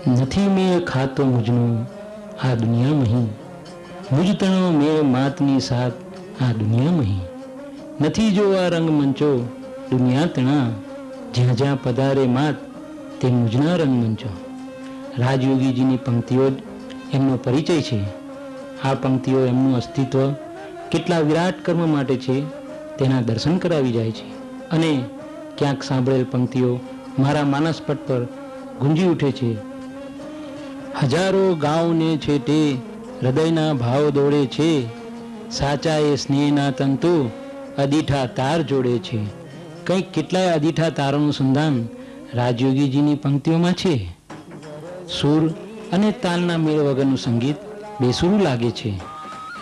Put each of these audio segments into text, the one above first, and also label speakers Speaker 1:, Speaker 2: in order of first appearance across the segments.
Speaker 1: નથી મેળ ખાતો મુજનો આ દુનિયા મહી, મુજ તણો મેળ માતની સાથ આ દુનિયા મહી. નથી જોવા રંગમંચો દુનિયા તણા, જ્યાં જ્યાં પધારે માત તે મુજના રંગમંચો. રાજયોગીજીની પંક્તિઓ જ એમનો પરિચય છે. આ પંક્તિઓ એમનું અસ્તિત્વ કેટલા વિરાટ કર્મ માટે છે તેના દર્શન કરાવી જાય છે. અને ક્યાંક સાંભળેલ પંક્તિઓ મારા માનસપટ પર ગુંજી ઉઠે છે. હજારો ગાઉને છેટે હૃદયના ભાવ દોડે છે, સાચા એ સ્નેહના તંતુ અદીઠા તાર જોડે છે. કંઈક કેટલાય અદીઠા તારોનું સંધાન રાજયોગીજીની પંક્તિઓમાં છે. સૂર અને તાલના મેળ વગરનું સંગીત બેસુરું લાગે છે.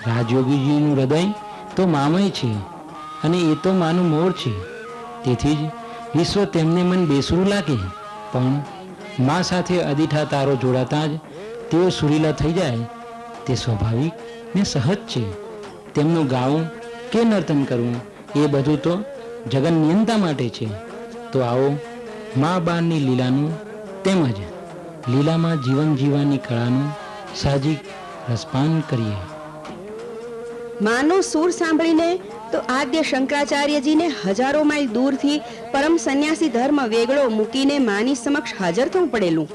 Speaker 1: રાજયોગીજીનું હૃદય તો મામય છે અને એ તો માનું મોર છે. તેથી જ વિશ્વ તેમને મન બેસુરું લાગે, પણ મા સાથે અદીઠા તારો જોડાતા જ તેઓ સુરીલા થઈ જાય તે સ્વાભાવિક ને સહજ છે. તેમનું ગાવું કે નર્તન કરવું એ બધું તો જગન નિયંતા માટે છે. તો આવો મા બાની લીલાનું તેમજ લીલામાં જીવન જીવવાની કળાનું સાહજિક રસપાન કરીએ.
Speaker 2: માનો સૂર સાંભળીને તો આદ્ય શંકરાચાર્યજીને હજારો માઇલ દૂરથી પરમ સંન્યાસી ધર્મ વેગળો મૂકીને માની સમક્ષ હાજર થવું પડેલું.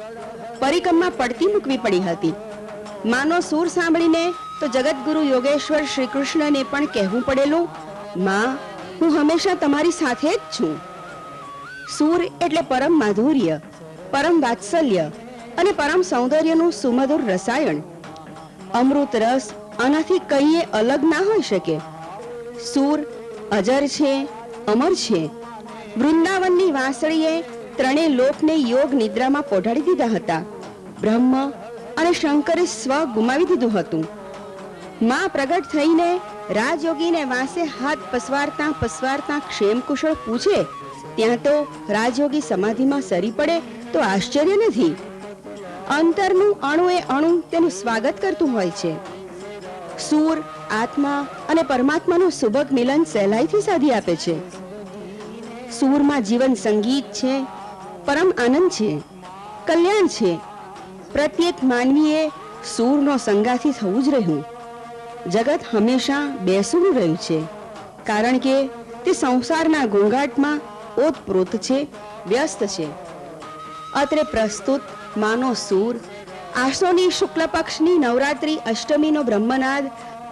Speaker 2: પરિક્રમા પડતી મૂકવી પડી હતી. માનો સૂર સાંભળીને તો જગતગુરુ યોગેશ્વર શ્રી કૃષ્ણને પણ કહેવું પડેલું, માં, હું હંમેશા તમારી સાથે જ છું. સૂર એટલે પરમ માધુર્ય, પરમ વાત્સલ્ય અને પરમ સૌંદર્યનું સુમધુર રસાયણ. અમૃત રસ આનાથી કંઈએ અલગ ના હોઈ શકે. સૂર અજર છે, અમર છે. વૃંદાવનની વાંસળીએ ત્રણેય લોકને યોગ નિદ્રામાં પોઢાડી દીધા હતા. બ્રહ્મ અને શંકરે સ્વ ગુમાવી દીધું હતું. માં પ્રગટ થઈને રાજયોગીને વાંસે હાથ પસવારતા પસવારતા ક્ષેમ કુશળ પૂછે ત્યાં તો રાજયોગી સમાધિમાં સરી પડે તો આશ્ચર્ય નથી. અંતરનું અણુ એ અણુ તેનું સ્વાગત કરતું હોય છે. સૂર આત્મા અને પરમાત્માનું સુભગ મિલન સહેલાઈથી સાધી આપે છે. સૂરમાં જીવન સંગીત છે, પરમ આનંદ છે, કલ્યાણ છે. પ્રત્યેક માનવીએ સૂરનો સંગાથી થવું જ રહ્યું. જગત હંમેશા બેસૂરું રહ્યું છે, કારણ કે તે સંસારના ઘોંઘાટમાં ઓતપ્રોત છે, વ્યસ્ત છે. અત્રે પ્રસ્તુત માનો સૂર આસોની શુક્લ પક્ષની નવરાત્રી અષ્ટમીનો બ્રહ્મનાદ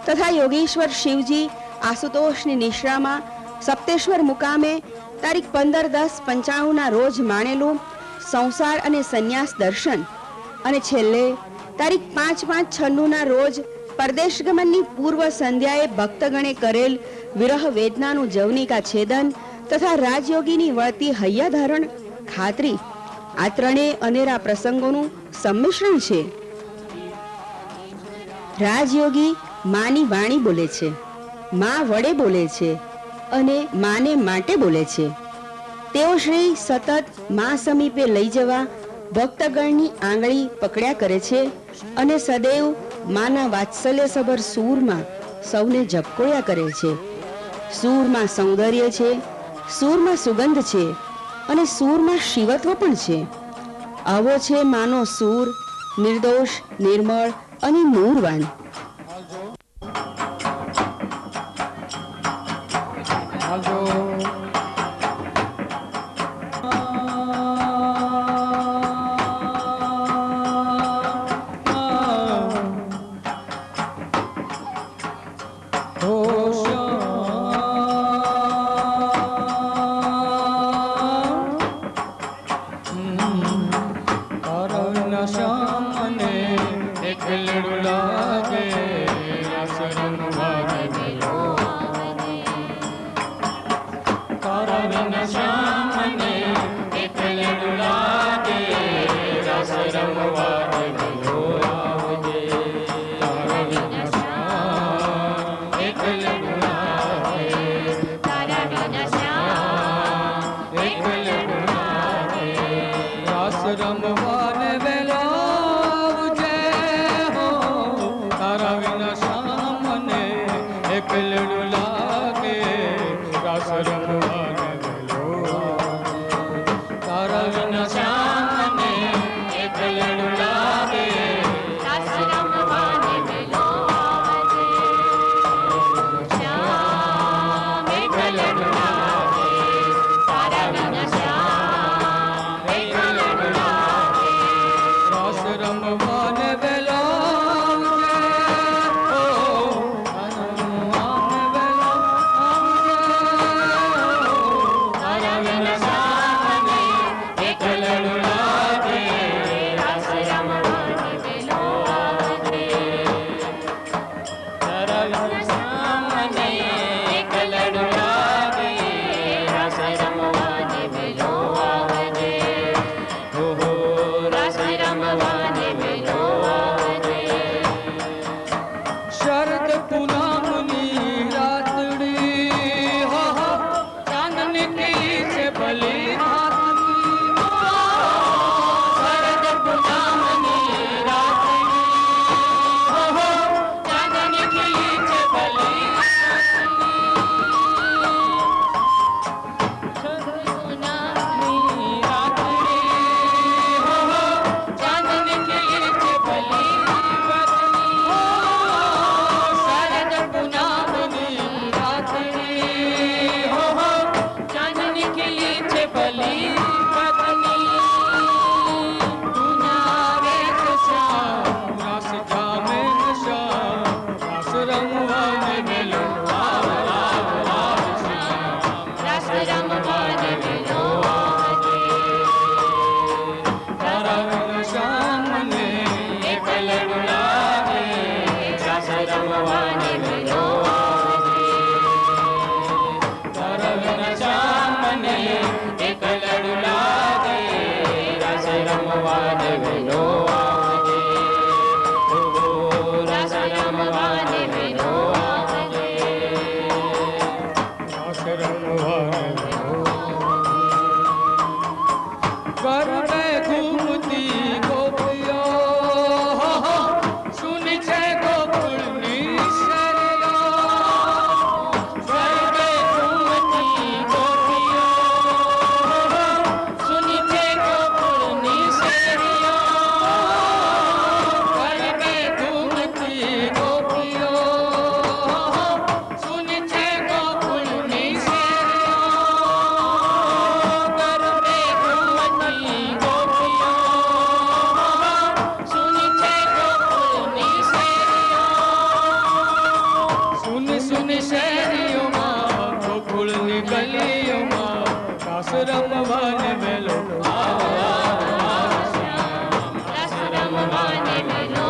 Speaker 2: તથા યોગેશ્વર શિવજી આશુતોષની નિશ્રામાં સપ્તેશ્વર મુકામે તારીખ 15-10-95 રોજ માણેલું સંસાર અને સંન્યાસ દર્શન અને છેલ્લે તારીખ 5-5-96 રોજ પરદેશ ગમનની પૂર્વ સંધ્યાએ ભક્તગણે કરેલ વિરહ વેદનાનું જવનિકા છેદન તથા રાજયોગીની વળતી હૈયાધારણ ખાતરી, આ ત્રણેય અનેરા પ્રસંગોનું સંમિશ્રણ છે. રાજયોગી માની વાણી બોલે છે, મા વડે બોલે છે અને માને માટે બોલે છે. તેઓ શ્રી સતત મા સમીપે લઈ જવા ભક્તગણની આંગળી પકડ્યા કરે છે અને સદૈવ માના વાત્સલ્યસભર સૂરમાં સૌને ઝબકોળ્યા કરે છે. સૂરમાં સૌંદર્ય છે, સૂરમાં સુગંધ છે અને સૂરમાં શિવત્વ પણ છે. આવો છે માનો સૂર, નિર્દોષ, નિર્મળ અને નૂરવાન.
Speaker 3: તારા વિના શ્યામને એક લડુ રમવાને વેલો શરદ પૂનમની રાતડી હો ચાંદની કી છે ભલી શરદ પૂનમની રાતડી હો ચાંદની કી છે ભલી ગરુડે ઘૂમતી ગોપીઓ સુની છે ગોકુળની શેરીઓ ગરુડે ઘૂમતી ગોપીઓ સુની છે ગોકુળની શેરીઓ ગરુડે ઘૂમતી ગોપીઓ સુની છે ગોકુળની શેરીઓ ગરુડે ઘૂમતી ગોપીઓ સુની છે ગોકુળની શેરીઓ સુની સુની શેરીઓમાં ગોકુળની ગલીઓમાં રાસ રમવાને વેલો રાસ રમવાને વેલો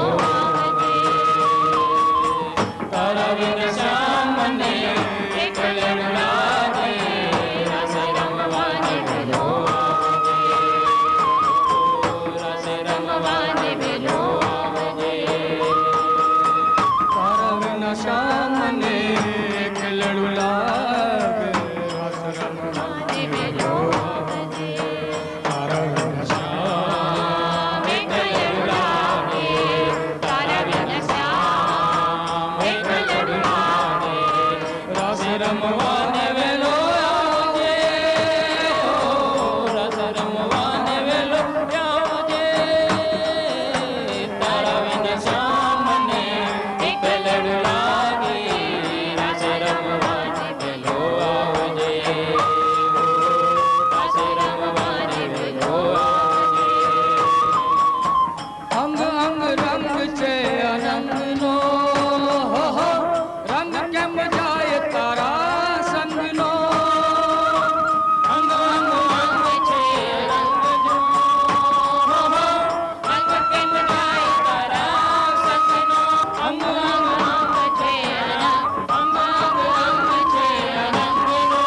Speaker 3: તારા વિન શ્યામ મને એકલન લાગે રાસ રમવાને વેલો રાસ રમવાને વેલો તારા વિન શ્યામ મને એકલન લાગે રાસ રમવાને વેલો તારા વિન શ્યામ એકલન લાગે તારા વિન શ્યામ એકલન લાગે રાસ રમવાને વેલો આવજે રાસ રમવાને વેલો આવજે તારા વિન શ્યામ મને એકલન લાગે રાસ રમવાને વેલો આવજે રાસ રમવાને વેલો આવજે અંગ અંગ રંગ છે અનંગનો રંગ કેમ જાય તારા સંગનો અંગ અંગ રંગ છે રંગનો રંગ કેમ જાય તારા સંગનો અંગ અંગ રંગ છે અંગ અંગ રંગ છે રંગનો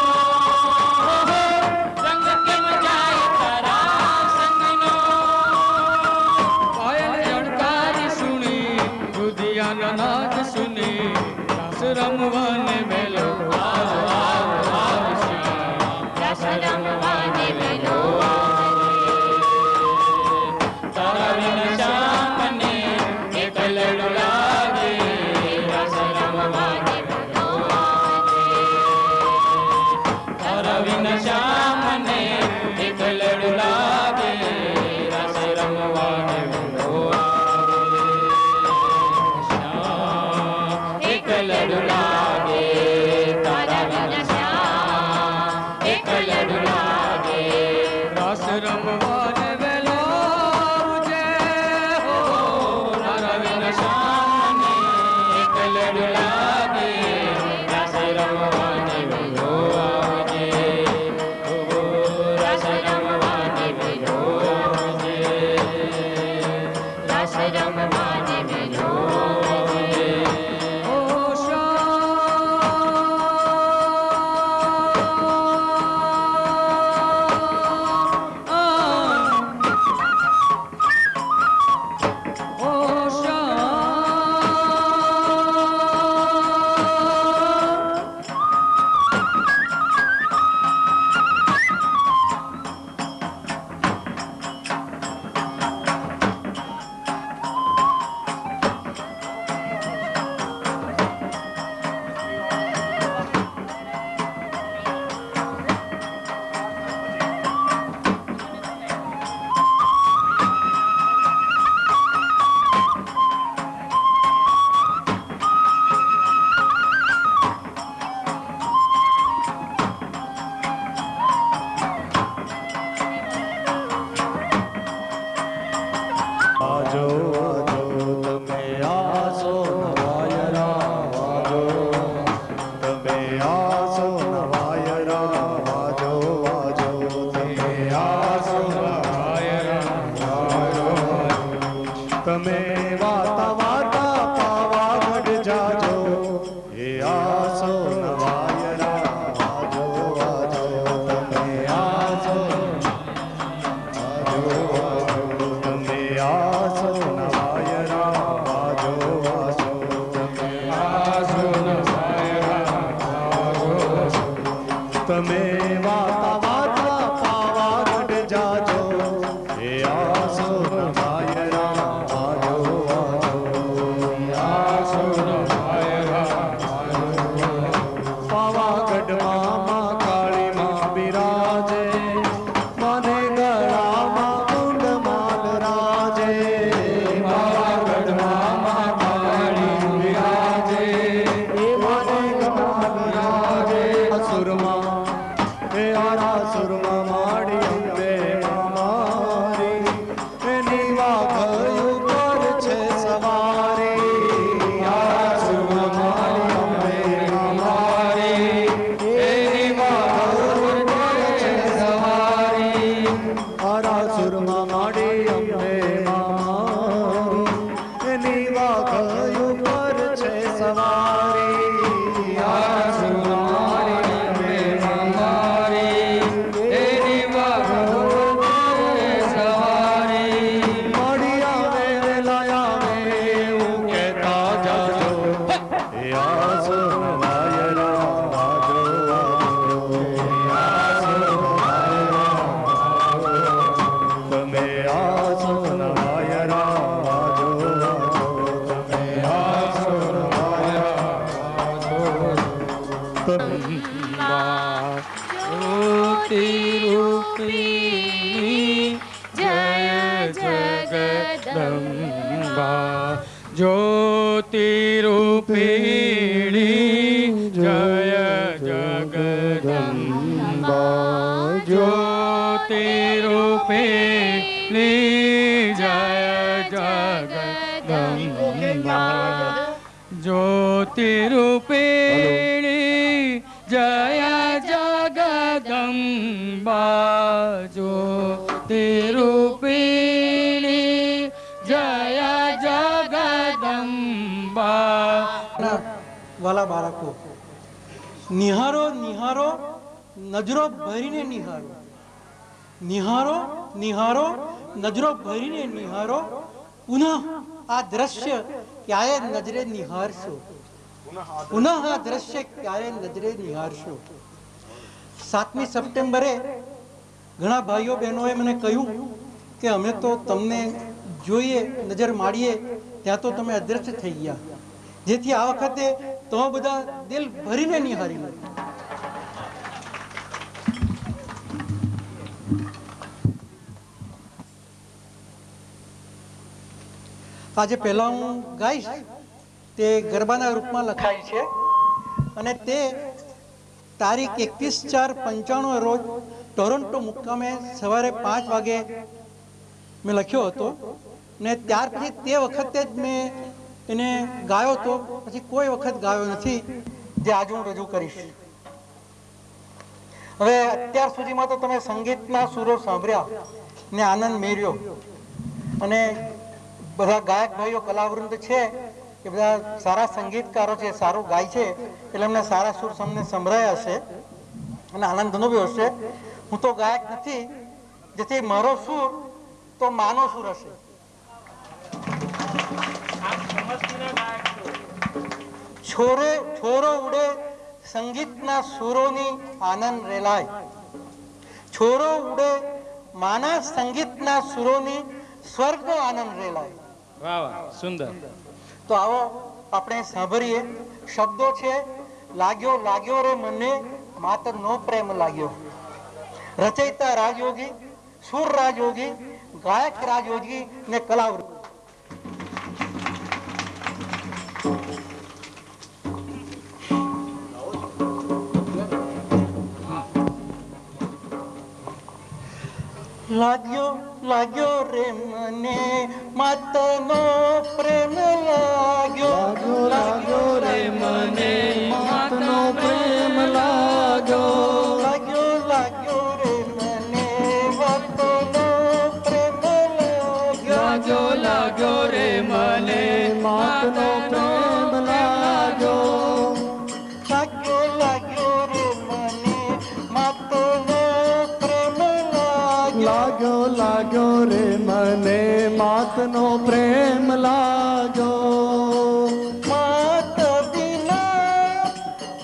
Speaker 3: રંગ કેમ જાય તારા સંગનો પાયલ જણકારી સુણી દુધિયાના નાદ સુની રાસ રમવાને વેલો રાસ રમવાને વેલો તારા વિન શ્યામ મને એકલન લાગે રાસ રમવાને વેલો તારા વિન શ્યામ મને એકલન લાગે રાસ રમવાને વેલો શ્યામ એકલન લાગે તારા રમવાને મેં જોજે.
Speaker 4: વાજો વાજો તમે આસો નવાયરા વાજો તમે આસો નવાયરા વાજો વાજો તમે આસો નવાયરા વાજો તમે વાતા વાતા પાવાગઢ જાજો એ આસો નવાયરા વાજો વાજો તમે આસો આસો નવાયરા વાજો વાજો તમે આસો નવાયરા વાજો તમે વાતા વાતા પાવાગઢ જાજો એ આસો નવાયરા વાજો વાજો આસો નવાયરા વાજો પાવાગઢમાં મા કાળી માં બિરાજે મને ગળામાં કુંડમાલ રાજે પાવાગઢમાં મા કાળી બિરાજે એ મને ગળામાં રાજે અસુરમાં એ આરાસુરમાં માડી અંબે મારી એની વાઘયું પર છે સવારી આરાસુરમાં માડી અંબે મારી એની વાઘયું પર છે સવારી આરાસુરમાં માડી અંબે મારી એની વાઘયું પર છે સવારી આરાસુરમાં માડી અંબે મારી એની વાઘયું પર છે સવારી મળી આવે વેલા આવે એવું કહેતા જાજો એ આસો નવાયરા વાજો વાજો એ આસો નવાયરા તમે આસો નવાયરા વાજો વાજો તમે આસો નવાયરા વાજો
Speaker 3: જ્યોતિ રૂપી જય જગદંબા.
Speaker 5: જ્યોતિ રૂપિણી જય જગદંબા. જ્યોતિ રૂપિણી જય જગદંબા. જ્યોતિ રૂપિણી જય જગદંબા. જ્યોતિ રૂપિણી જય જગદંબા.
Speaker 6: વાલા બાળકો, નિહારો નિહારો, નજરો ભરીને નિહારો. નિહારો નિહારો, નજરો ભરીને નિહારો. પુનઃ આ દ્રશ્ય ક્યારે નજરે નિહારશો? પુનઃ આ દ્રશ્ય ક્યારે નજરે નિહારશો? 7મી સપ્ટેમ્બરે ઘણા ભાઈઓ બહેનોએ મને કહ્યું કે અમે તો તમને જોઈએ, નજર માડીએ ત્યાં તો તમે અદ્રશ્ય થઈ ગયા, જેથી આ વખતે તમે બધા દિલ ભરીને નિહારી લો. આજે પહેલા હું ગાઈશ તે ગરબાના રૂપમાં લખાય છે અને તે તારીખ 21/4/95 રોજ ટોરોન્ટો મુકામે સવારે 5 વાગે મેં લખ્યો હતો ને ત્યાર પછી તે વખતે જ મેં એને ગાયો હતો, પછી કોઈ વખત ગાયો નથી, જે આજે હું રજૂ કરીશ. હવે અત્યાર સુધીમાં તો તમે સંગીતના સુરો સાંભળ્યા ને આનંદ મેળ્યો અને બધા ગાયક ભાઈઓ કલાવૃંદ છે એ બધા સારા સંગીતકારો છે, સારું ગાય છે, એટલે એમને સારા સુર તમને સંભળાયા હશે અને આનંદ અનુભવ્યો હશે. હું તો ગાયક નથી, જેથી મારો સુર તો માનો સુર હશે. છોરો ઉડે સંગીતના સુરોની આનંદ રેલાય, છોરો ઉડે માના સંગીતના સુરોની સ્વર્ગનો આનંદ રેલાય.
Speaker 5: વાહ વાહ, સુંદર.
Speaker 6: તો આવો આપણે સાંભળીએ. શબ્દો છે લાગ્યો લાગ્યો રે મને માત્ર નો પ્રેમ લાગ્યો. રચયિતા રાજયોગી, સુર રાજયોગી, ગાયક રાજયોગી ને કલાવૃત. લાગ્યો લાગ્યો રે મને માતનો પ્રેમ લાગ્યો,
Speaker 4: લાગ્યો રે મને માતનો પ્રેમ લાગ્યો,
Speaker 6: લાગ્યો લાગ્યો રે મને માતનો પ્રેમ લાગ્યો,
Speaker 5: લાગ્યો રે મને
Speaker 4: માતનો પ્રેમ લાગ્યો,
Speaker 6: લાગ્યો લાગ્યો રે મને માતનો પ્રેમ લાગ્યો,
Speaker 4: લાગ્યો લાગ્યો રે મને માતનો પ્રેમ લાગ્યો.
Speaker 6: માત વિના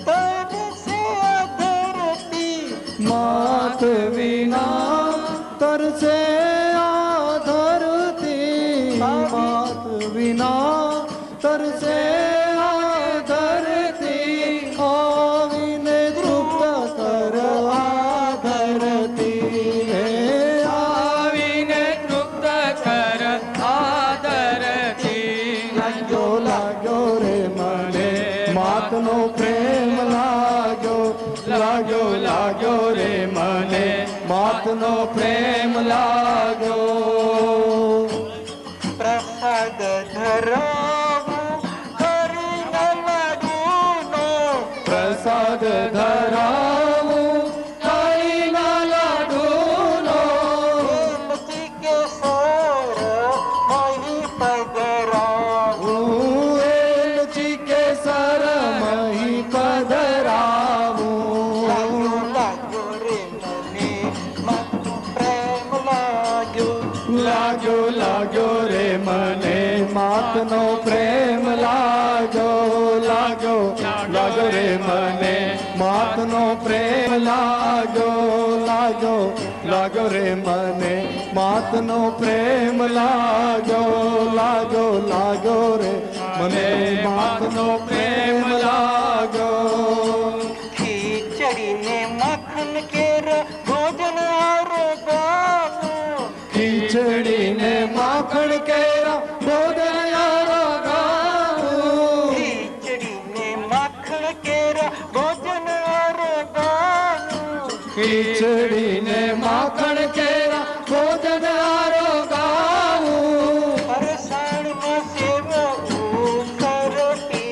Speaker 6: તરસે આ ધરતી,
Speaker 4: માત વિના તરસે આ ધરતી, માત વિના તરસે આ ધરતી, આવીને તૃપ્ત કર આ ધરતી, હે
Speaker 5: આવીને તૃપ્ત કર આદરથી.
Speaker 4: લાગ્યો લાગ્યો રે મને માતનો પ્રેમ લાગ્યો, લાગ્યો લાગ્યો રે મને માતનો પ્રેમ લાગ્યો.
Speaker 6: પ્રસાદ ધરાવું કરી ન લાગુનો,
Speaker 4: પ્રસાદ ધરાવું કાળીના લાડુનો,
Speaker 6: નથી કે સર મહી પધરાવું,
Speaker 4: હું એલચી કેસર મહી પધરાવું.
Speaker 6: લાગ્યો રે મને માતો પ્રેમ લાગ્યો,
Speaker 4: લાગ્યો લાગ્યો રે મને માતનો પ્રેમ લાગ્યો, લાગ્યો લાગ્યો રે મને માતનો પ્રેમ લાગ્યો, લાગ્યો લાગ્યો રે મને માતનો પ્રેમ લાગ્યો, લાગ્યો લાગ્યો રે મને માતનો પ્રેમ લાગ્યો.
Speaker 6: ખીચડીને માખણ કેર ભોજન આરોગાનું,
Speaker 4: ખીચડીને માખણ કેરા ભોજન યારા ગાવું,
Speaker 6: ખીચડીને માખણ કેર ભોજન આરોગાનું,
Speaker 4: ખીચડીને માખણ કેરા ભોજન આરોગાવું,
Speaker 6: ફરસાણમાં સેવ ઉખર પી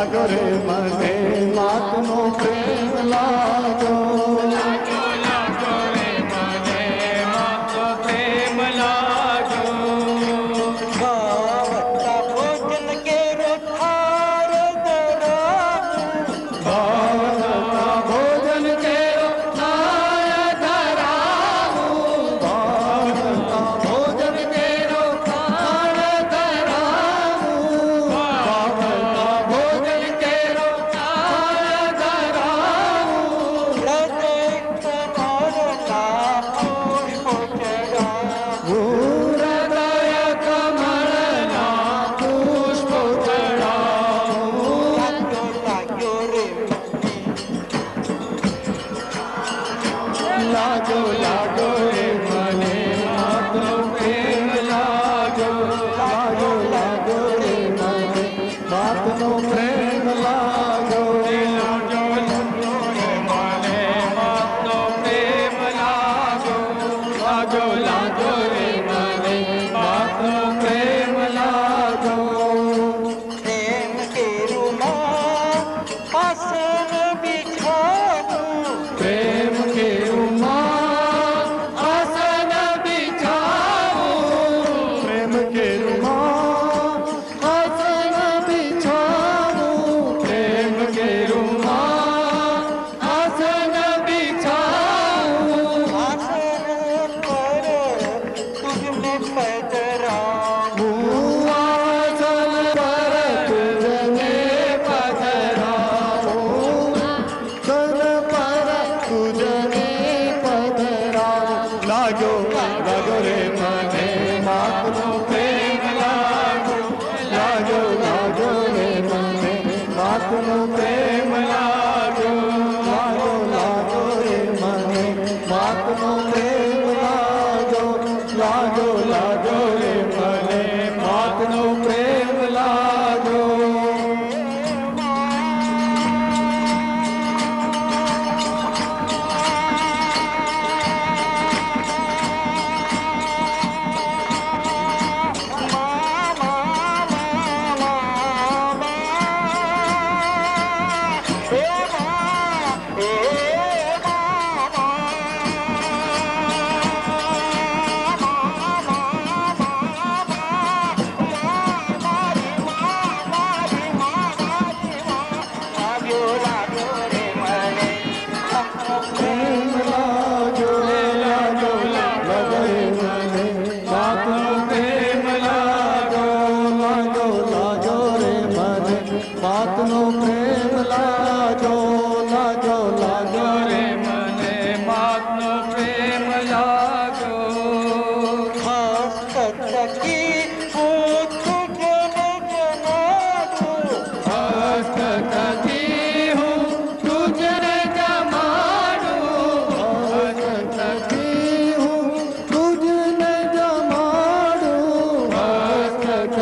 Speaker 4: લાગ્યો રે મને માતનો પ્રેમ લાગ્યો.
Speaker 5: લાગ્યો લાગ્યો રે મને માતનો પ્રેમ લાગ્યો.
Speaker 6: ભાવતા ભોજન કેરો થાર ધરાવું.
Speaker 4: ભાવતા ભોજન કેરો થાળ ધરાવું. ભાવતા ભોજન કેરો થાળ ધરાવું. ભાવતા ભોજન કેરો થાળ ધરાવું.
Speaker 6: હૃદય કમળના પુષ્પો ચડાવું.
Speaker 4: હૃદય કમળના પુષ્પો ચડાવું.
Speaker 6: લાગ્યો રે
Speaker 4: લાગ્યો લાગ્યો રે મને માતનો પ્રેમ લાગ્યો. લાગ્યો લાગ્યો રે મને માતનો પ્રેમ લાગ્યો.
Speaker 5: લાગ્યો લાગ્યો રે મને માતનો પ્રેમ લાગ્યો. લાગ્યો લાગ્યો રે મને માતનો પ્રેમ લાગ્યો.
Speaker 6: પ્રેમ કેરુમાં આસન બિછાવું.
Speaker 4: પ્રેમ કેવું માં આસન બિછાવું. પ્રેમ કેવું માં આસન બિછાવું. પ્રેમ કેવું માં આસન બિછાવું.
Speaker 6: આસન પર તુજને પધરાવું.
Speaker 4: હું આસન પર તુજને પધરાવું. તન પર તુજને પધરાવું. લાગ્યો લાગ્યો રે મને માતનો પ્રેમ લાગ્યો. લાગ્યો લાગ્યો રે મને માતનો પ્રેમ લાગ્યો. લાગ્યો લાગ્યો રે મને માતનો પ્રેમ લાગ્યો. લાગ્યો લાગ્યો રે મને માતનો પ્રેમ લાગ્યો. પ્રેમ લાગ્યો. લાગ્યો લાગ્યો રે મને માતનો પ્રેમ લાગ્યો. લાગ્યો લાગ્યો રે મને માતનો પ્રેમ લાગ્યો. લાગ્યો લાગ્યો રે
Speaker 5: મને માતનો પ્રેમ લાગ્યો.
Speaker 6: હસ્તકી હું તુજને જમાડું.
Speaker 4: હસ્તથી હું તુજને જમાડું. હસ્તથી હું તુજને જમાડું.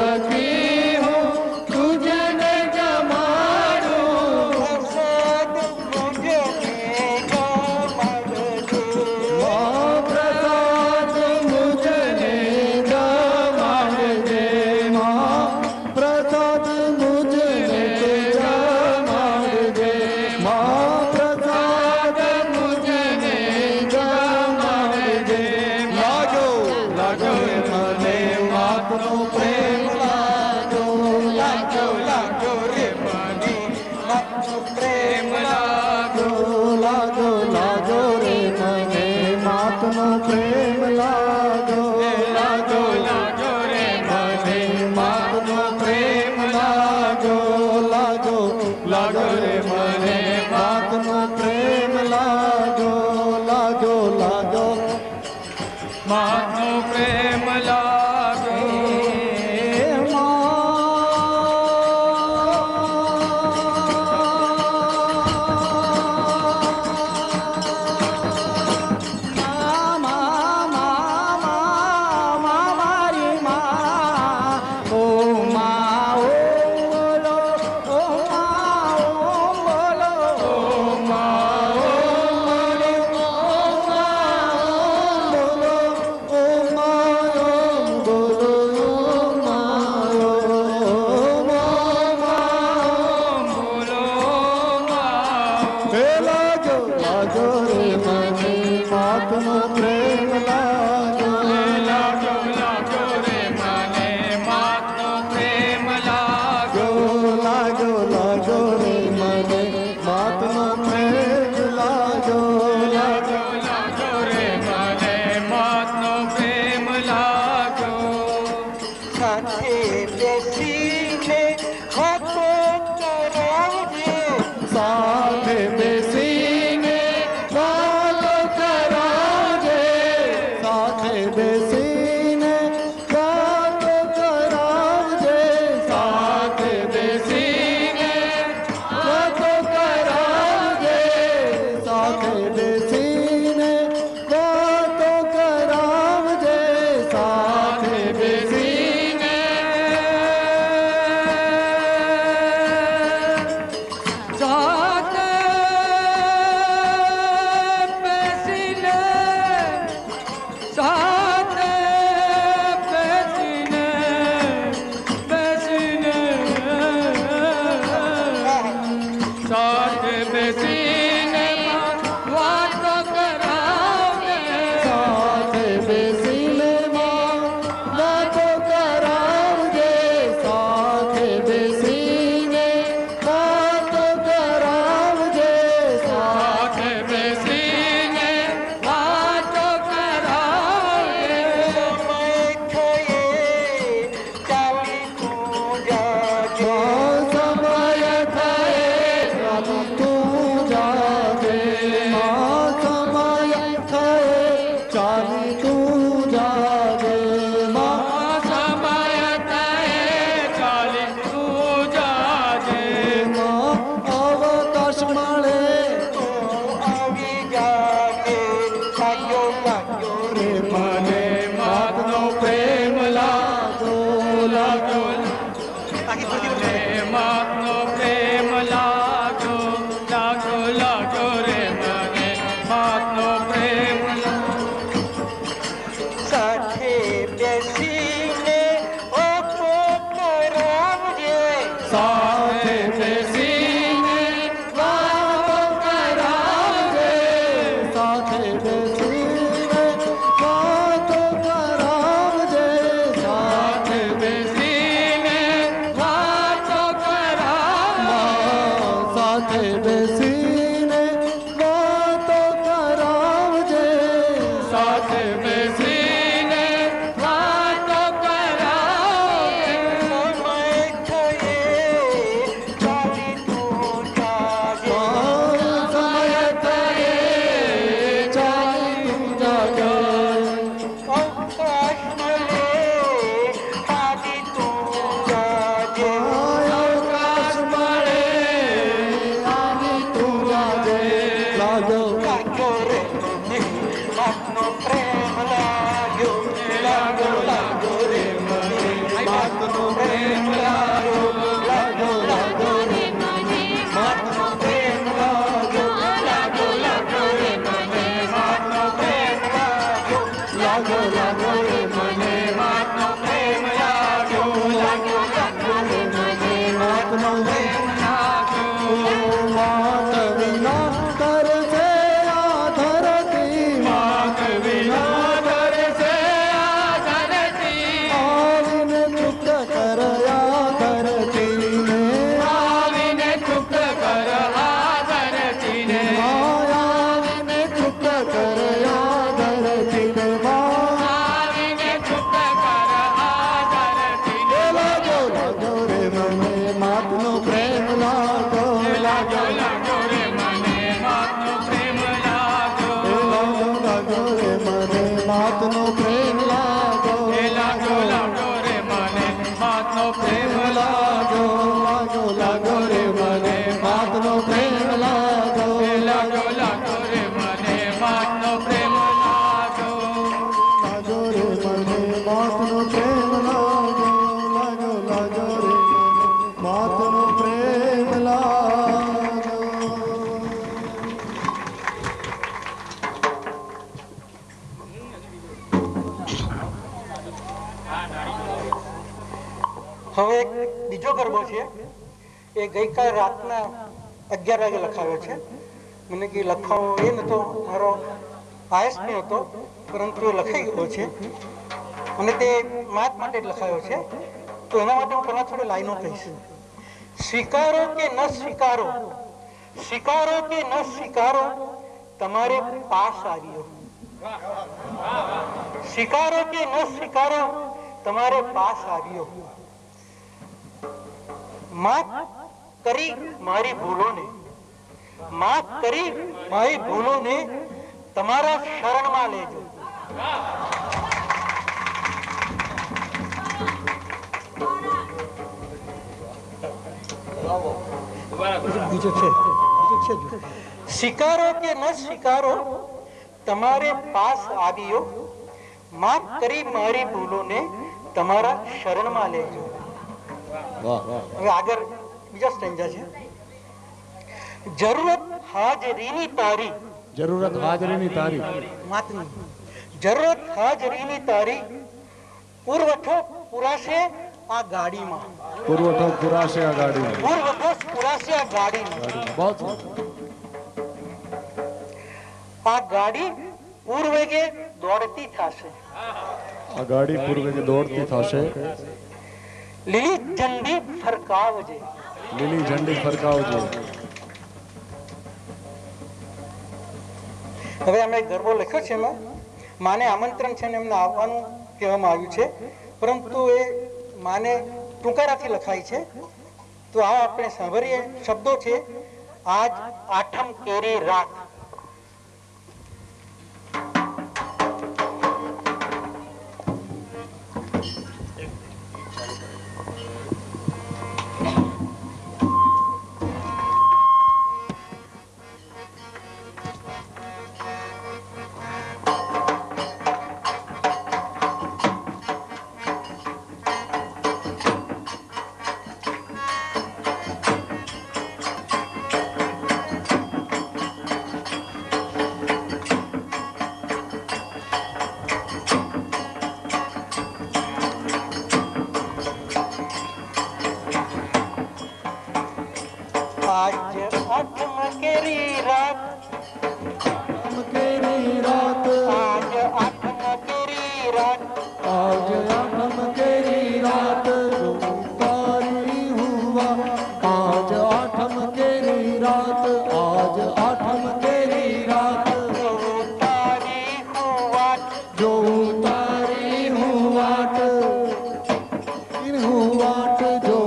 Speaker 4: હસ્તથી હું તુજને જમાડું.
Speaker 6: પ્રસાદ તુજને જમાડજે.
Speaker 4: મા પ્રસાદ મુજને જમાડજે. મા પ્રસાદ મુજને જમાડજે. મા પ્રસાદ મુજને જમાડજે. લાગ્યો લાગ્યો રે મને માતનો પ્રેમ લાગ્યો. લાગ્યો લાગ્યો રે મને માતનો પ્રેમ લાગ્યો. લાગ્યો લાગ્યો રે મને માતનો પ્રેમ લાગ્યો. લાગ્યો લાગ્યો રે મને માતનો પ્રેમ લાગ્યો. લાગ્યો લાગ્યો રે મને માતનો પ્રેમ લાગ્યો. લાગ્યો લાગ્યો
Speaker 5: માતનો પ્રેમ લાગ્યો.
Speaker 4: ઓ મા ઓ લો ઓ મા ઓ સાથે બેસીને વાતો કરાવજે સાથે બેસીને વાતો કરાવજે સાથે બેસીને વાતો કરાવજે સાથે બેસીને વાતો કરાવજે સાથે બેસીને વાતો કરાવજે સાથે બેસીને
Speaker 5: સાથે બેસીને સાથે બેસીને સાથે બેસીને વાતો કરાવજે
Speaker 4: સાથે બેસીને વાતો કરાવજે સાથે બેસીને વાતો કરાવજે
Speaker 5: સાથે બેસીને વાતો કરાવજે
Speaker 4: ચાલી તું જાજે સમય થાય ચાલી તું જાજે સમય થાય ચાલી તું જાજે
Speaker 5: સમય થાય ચાલી તું જાજે
Speaker 4: અવકાશ મળે તો આવી જાજે લાગ્યો લાગ્યો રે મને માતનો પ્રેમ લાગો લાગ્યો
Speaker 5: મને માતનો પ્રેમ લાગો લાગો લાગો રે મને માતનો પ્રેમ
Speaker 4: સાથે બેસીને વાતો કરાવજે સાથે બેસીને વાતો કરાવજે સાથે બેસીને વાતો કરાવજે સાથે
Speaker 5: બેસીને વાતો કરાવ
Speaker 4: સાથે બેસીને વાતો કરાવજે
Speaker 5: સાથે બેસીને વાતો કરાવજે
Speaker 4: સમય થયે ચાલી તું જાજે સમય થયે ચાલી તું જાજે અવકાશ મળે ચાલી તું જાજે અવકાશ મળે ચાલી તું જાજે લાગ્યો લાગ્યો રે મને માતનો પ્રેમ લાગ્યો લાગ્યો લાગ્યો રે મને માતનો પ્રેમ લાગ્યો લાગ્યો લાગ્યો રે મને માતનો પ્રેમ લાગ્યો લાગ્યો લાગ્યો રે મને માતનો પ્રેમ લાગ્યો લાગ્યો લાગ્યો રે મને માતનો પ્રેમ લાગ્યો લાગ્યો લાગ્યો રે મને માતનો પ્રેમ લાગ્યો માત વિના તરસે આ ધરતી માત વિના તરસે આ ધરતી આવીને ચૂપ કરયા ધરતીને
Speaker 5: આવીને ચૂપ કર આ ધરતીને
Speaker 4: આવીને ચૂપ કરયા ધરતીને
Speaker 5: આવીને ચૂપ કર આ ધરતીને
Speaker 4: લાગ્યો લાગ્યો રે મને માતનો પ્રેમ લાગ્યો
Speaker 5: લાગ્યો લાગ્યો રે મને માતનો પ્રેમ લાગ્યો
Speaker 4: લાગ્યો રે મને માતનો પ્રેમ લાગ્યો
Speaker 5: લાગ્યો લાગ્યો રે મને માતનો પ્રેમ
Speaker 4: લાગ્યો લાગ્યો લાગ્યો રે મને માતનો પ્રેમ લાગ્યો
Speaker 5: લાગ્યો લાગ્યો રે મને માતનો પ્રેમ લાગ્યો
Speaker 4: લાગ્યો રે મને માતનો પ્રેમ લાગ્યો લાગ્યો લાગ્યો રે મને માતનો પ્રેમ લાગ્યો હવે એક બીજો ગરબો છે એ ગઈકાલ રાતના 11 વાગે લખાયો છે. મને કે લખાવો એ નતો, મારો આયસ નહીં હતો, પરંતુ એ લખાઈ ગયો છે અને તે માત માટે જ લખાયો છે. તો એના માટે હું પહેલા થોડી લાઈનો કહીશ. સ્વીકારો કે ન સ્વીકારો, સ્વીકારો કે ન સ્વીકારો, તમારે પાસ આવ્યો. સ્વીકારો કે ન સ્વીકારો, તમારે પાસ આવ્યો, માફ કરી મારી ભૂલોને, માફ કરી મારી ભૂલોને તમારા શરણમાં લેજો.
Speaker 6: બીજો છે
Speaker 4: સ્વીકારો કે ન સ્વીકારો, તમારે પાસ આવ્યો, માફ કરી મારી ભૂલોને તમારા શરણમાં લેજો. હવે આગળ બીજા સ્ટેન્જા છે. જરૂરત હાજરીની તારી,
Speaker 7: જરૂરત હાજરીની તારી,
Speaker 6: માતની
Speaker 4: જરૂરત હાજરીની તારી, પુરવઠો પુરાશે આ ગાડીમાં,
Speaker 7: પુરવઠો પુરાશે આ ગાડીમાં,
Speaker 4: પુરવઠો પુરાશે આ ગાડીમાં.
Speaker 7: બહુ
Speaker 4: આ ગાડી પૂર્વેગે દોડતી થશે,
Speaker 7: આ ગાડી પૂર્વે દોડતી થશે,
Speaker 4: લીલી ઝંડી ફરકાવજે,
Speaker 7: લીલી ઝંડી ફરકાવજો.
Speaker 4: હવે અમે ગરબો લખ્યો છે, એમાં માને આમંત્રણ છે ને એમને આવવાનું કહેવામાં આવ્યું છે, પરંતુ એ માને ટૂંકારાથી લખાય છે. તો આ આપણે સાંભળીએ. શબ્દો છે આજ આઠમ કેરી રાત. આજ આઠમ કેરી રાત,
Speaker 7: કેરી રાત,
Speaker 4: આજ આઠમ કેરી રાત,
Speaker 7: આજ આઠમ કેરી રાત, જો તારી હુવા, આજ આઠમ કેરી રાત, આજ આઠમ કેરી રાત,
Speaker 4: તારી હુવાટ,
Speaker 7: જો તારી હુવાટ, હુવાટ, જો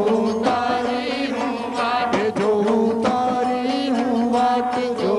Speaker 7: તારી હુવાટ, જો તારી હુવાટ, જો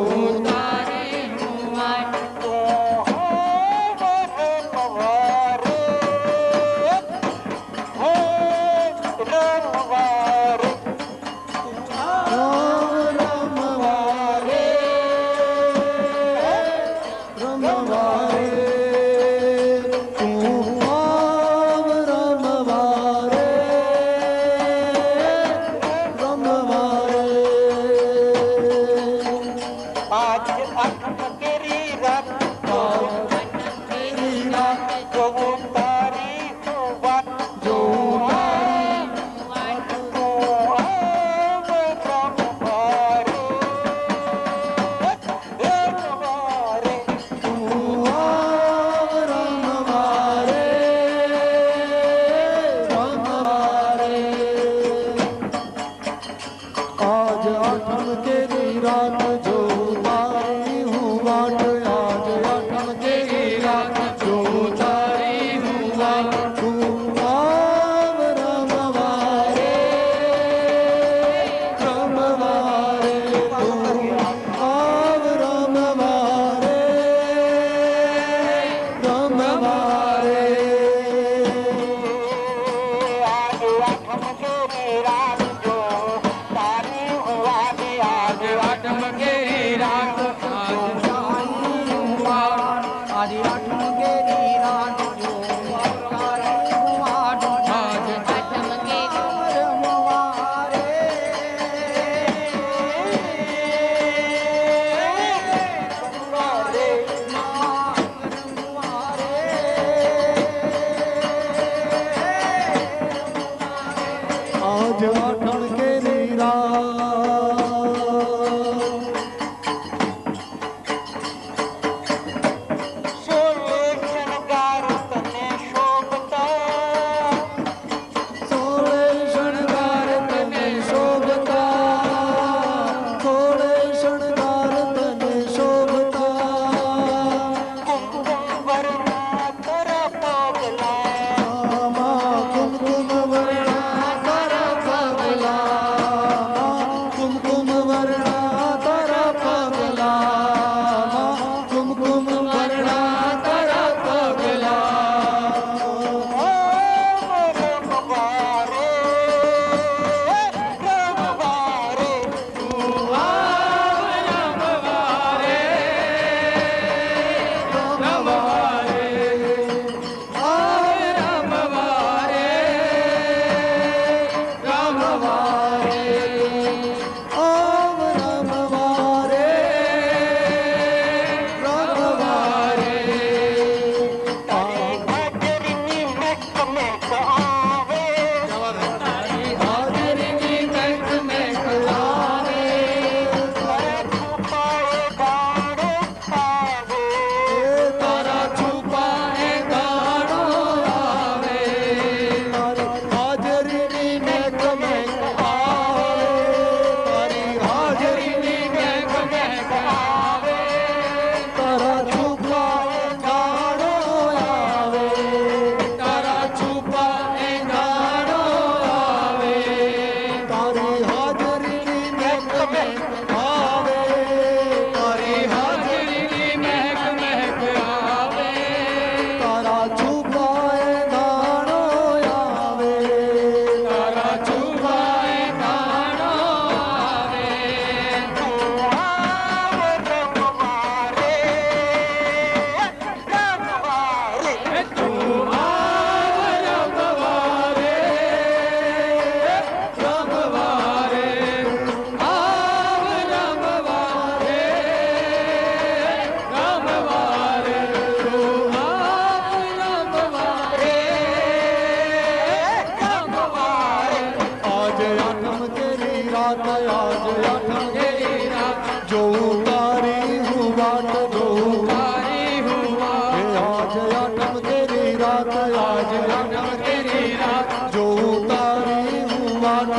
Speaker 7: વાટ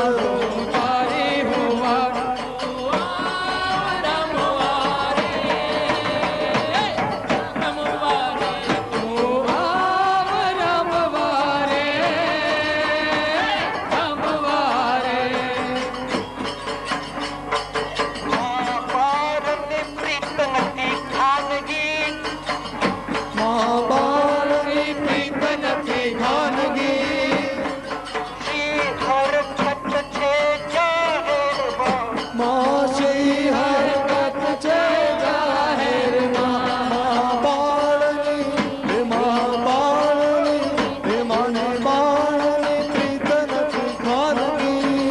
Speaker 5: તારી હું વાટ
Speaker 7: મા બાળની પ્રીત નથી ખાનગી મા શ્રી હરકત છે જાહેરમાં મા બાળની માને બાળની પ્રીત નથી ખાનગી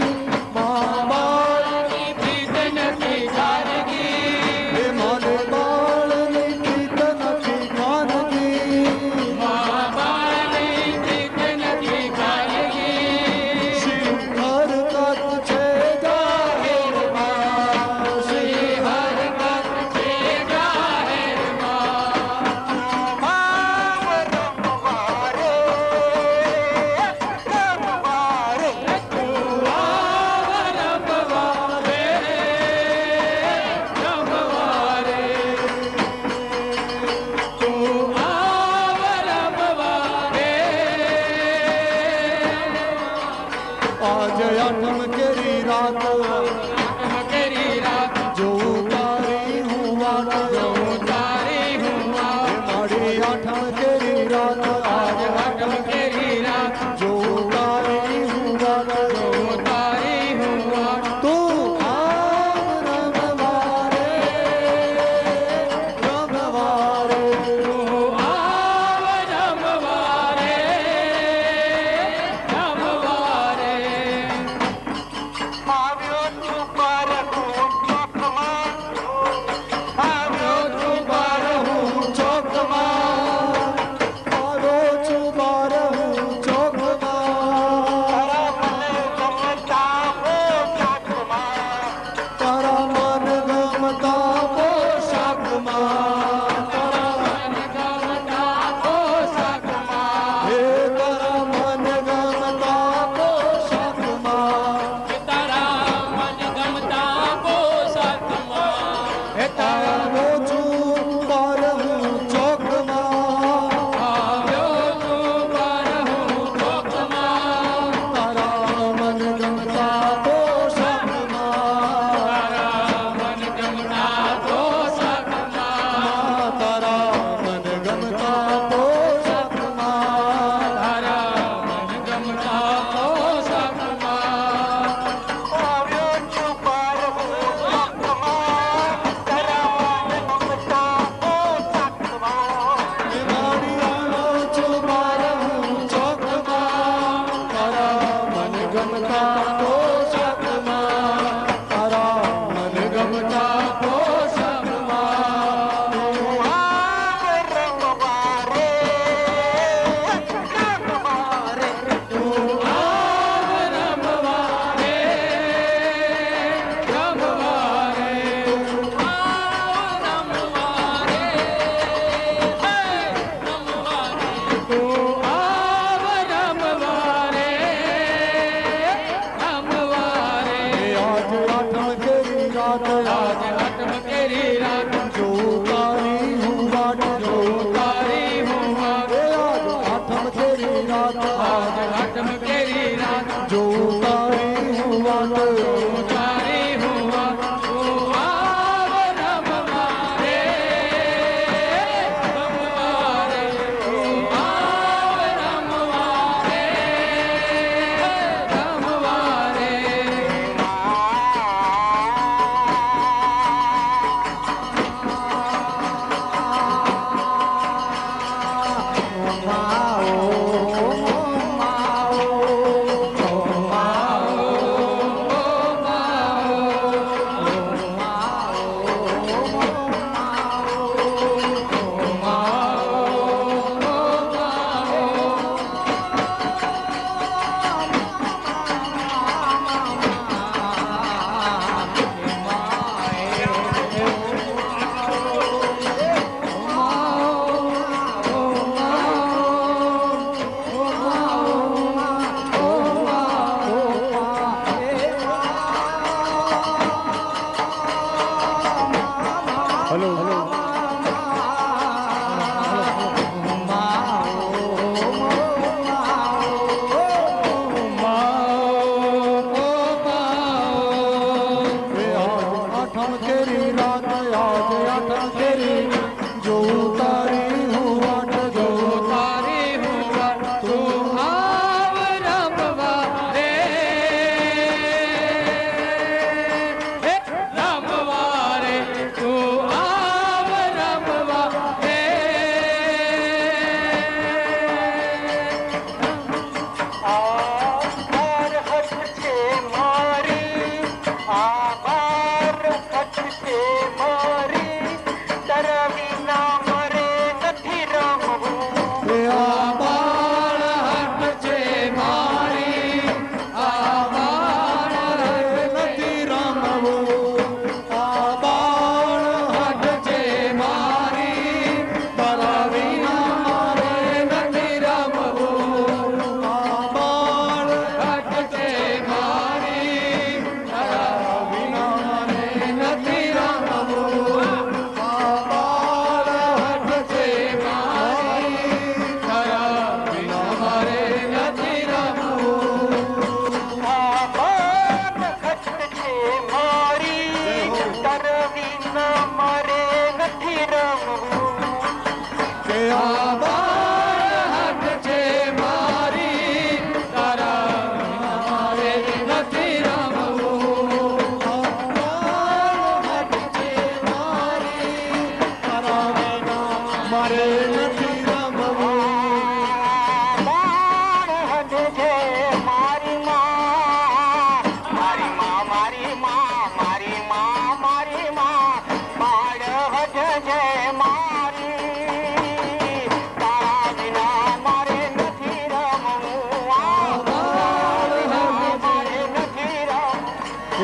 Speaker 7: મા બાળની
Speaker 5: પ્રીત નથી ખાનગી
Speaker 7: માને બાળની પ્રીત નથી ખાનગી
Speaker 5: મા બાળની પ્રીત નથી ખાનગી
Speaker 7: શ્રી હરકત છે જાહેરમાં શ્રી
Speaker 5: હરકત છે
Speaker 7: આજે આઠમ કેરી રાત
Speaker 5: કેરી રાત
Speaker 7: જોઉં તારી હું વાટ
Speaker 5: તારી હું વાટ
Speaker 7: મારી આઠમ કેરી રાત આજે
Speaker 5: આઠમ કેરી રાત
Speaker 7: જોઉં તારી હું વાટ
Speaker 5: તારી હું વાટ
Speaker 7: તું આવ રમવારે રમવારે
Speaker 5: આવ રમવારે રમવારે
Speaker 4: આવ્યો તું પર ચોકમાં આવ્યો તું પર
Speaker 7: હું ચોકમાં આવ્યો છું બાર હું ચોકમાં
Speaker 4: તારા મને ગમતા
Speaker 7: તારા મન ગમતા પોશાકમાં હે તારા મન ગમતા પોશાકમાં
Speaker 5: તારા મન ગમતા પોશાકમાં
Speaker 7: હે તારો છું બાર હું ચોકમાં
Speaker 5: આવ્યો તું પર હું ચોકમાં
Speaker 7: તારા મન ગમતા પોશાકમાં
Speaker 5: તારા મન ગમતા પોશાકમાં
Speaker 7: તારા મન ગમતા પોશાકમાં
Speaker 5: તારા મન ગમતા પોશાકમાં
Speaker 4: આવ્યો તું પર
Speaker 7: માઓ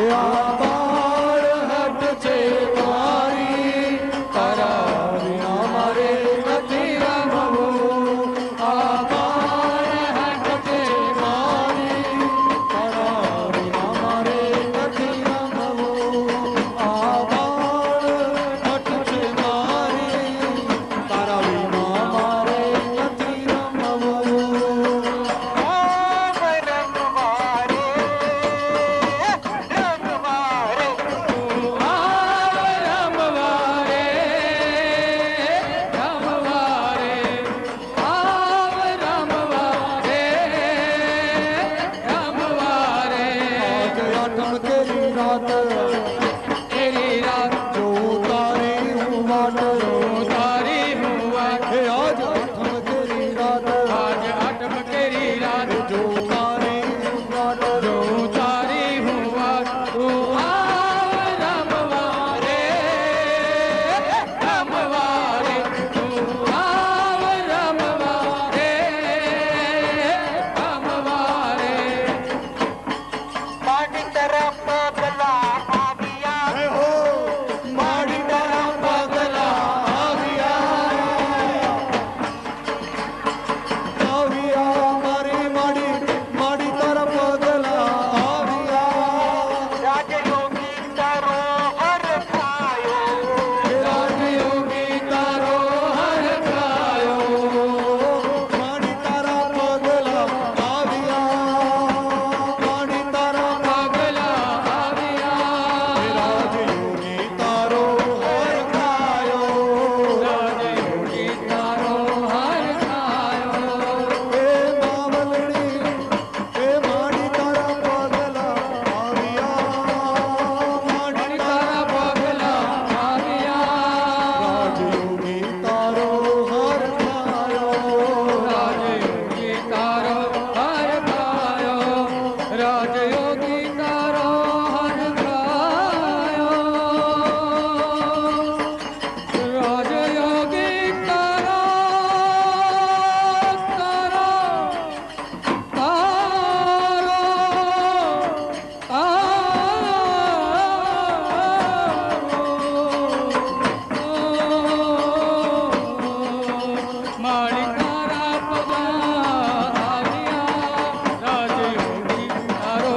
Speaker 7: એ આ બાળ હટ છે મારી તારા વિના મારે નથી રમવું આ બાળ હટ છે મારી તારા વિના મારે નથી રમવું આ બાળ હટ છે મારી તારા વિના મારે નથી રમવું તેરી રાત જો તારી હું વાટ તારી હું વાટ હે આજ આઠમ તેરી રાત આજ આઠમ તેરી રાત જો તારી હું વાટ જો તારી હું વાટ તું આવ રમવા રે તું આવ રમવા રે
Speaker 4: મારી તરફ પગલા આવ્યા
Speaker 7: હો માડી તારા પગલા આવ્યા મારી માડી તારા પગલા આવ્યા
Speaker 4: રાજયોગી તારો હર ખાયો
Speaker 7: રાજયોગી તારો હર ખાયો માડી તારા પગલા આવ્યા માડી તારા પગલા આવ્યા રાજયોગી તારો હર ખાયો રાજયોગી તારો હર ખાયો એ માવલડી એ માડી તારા પગલા આવ્યા માડી તારા પગલા આવ્યા રાજયોગી તારો હર ખાયો રાજયોગી તારો હર ખાયો રાજયોગી તારો હર ખાયો રાજયોગી તારો મારી તારા પગલા આવ્યા રાજયોગી તારો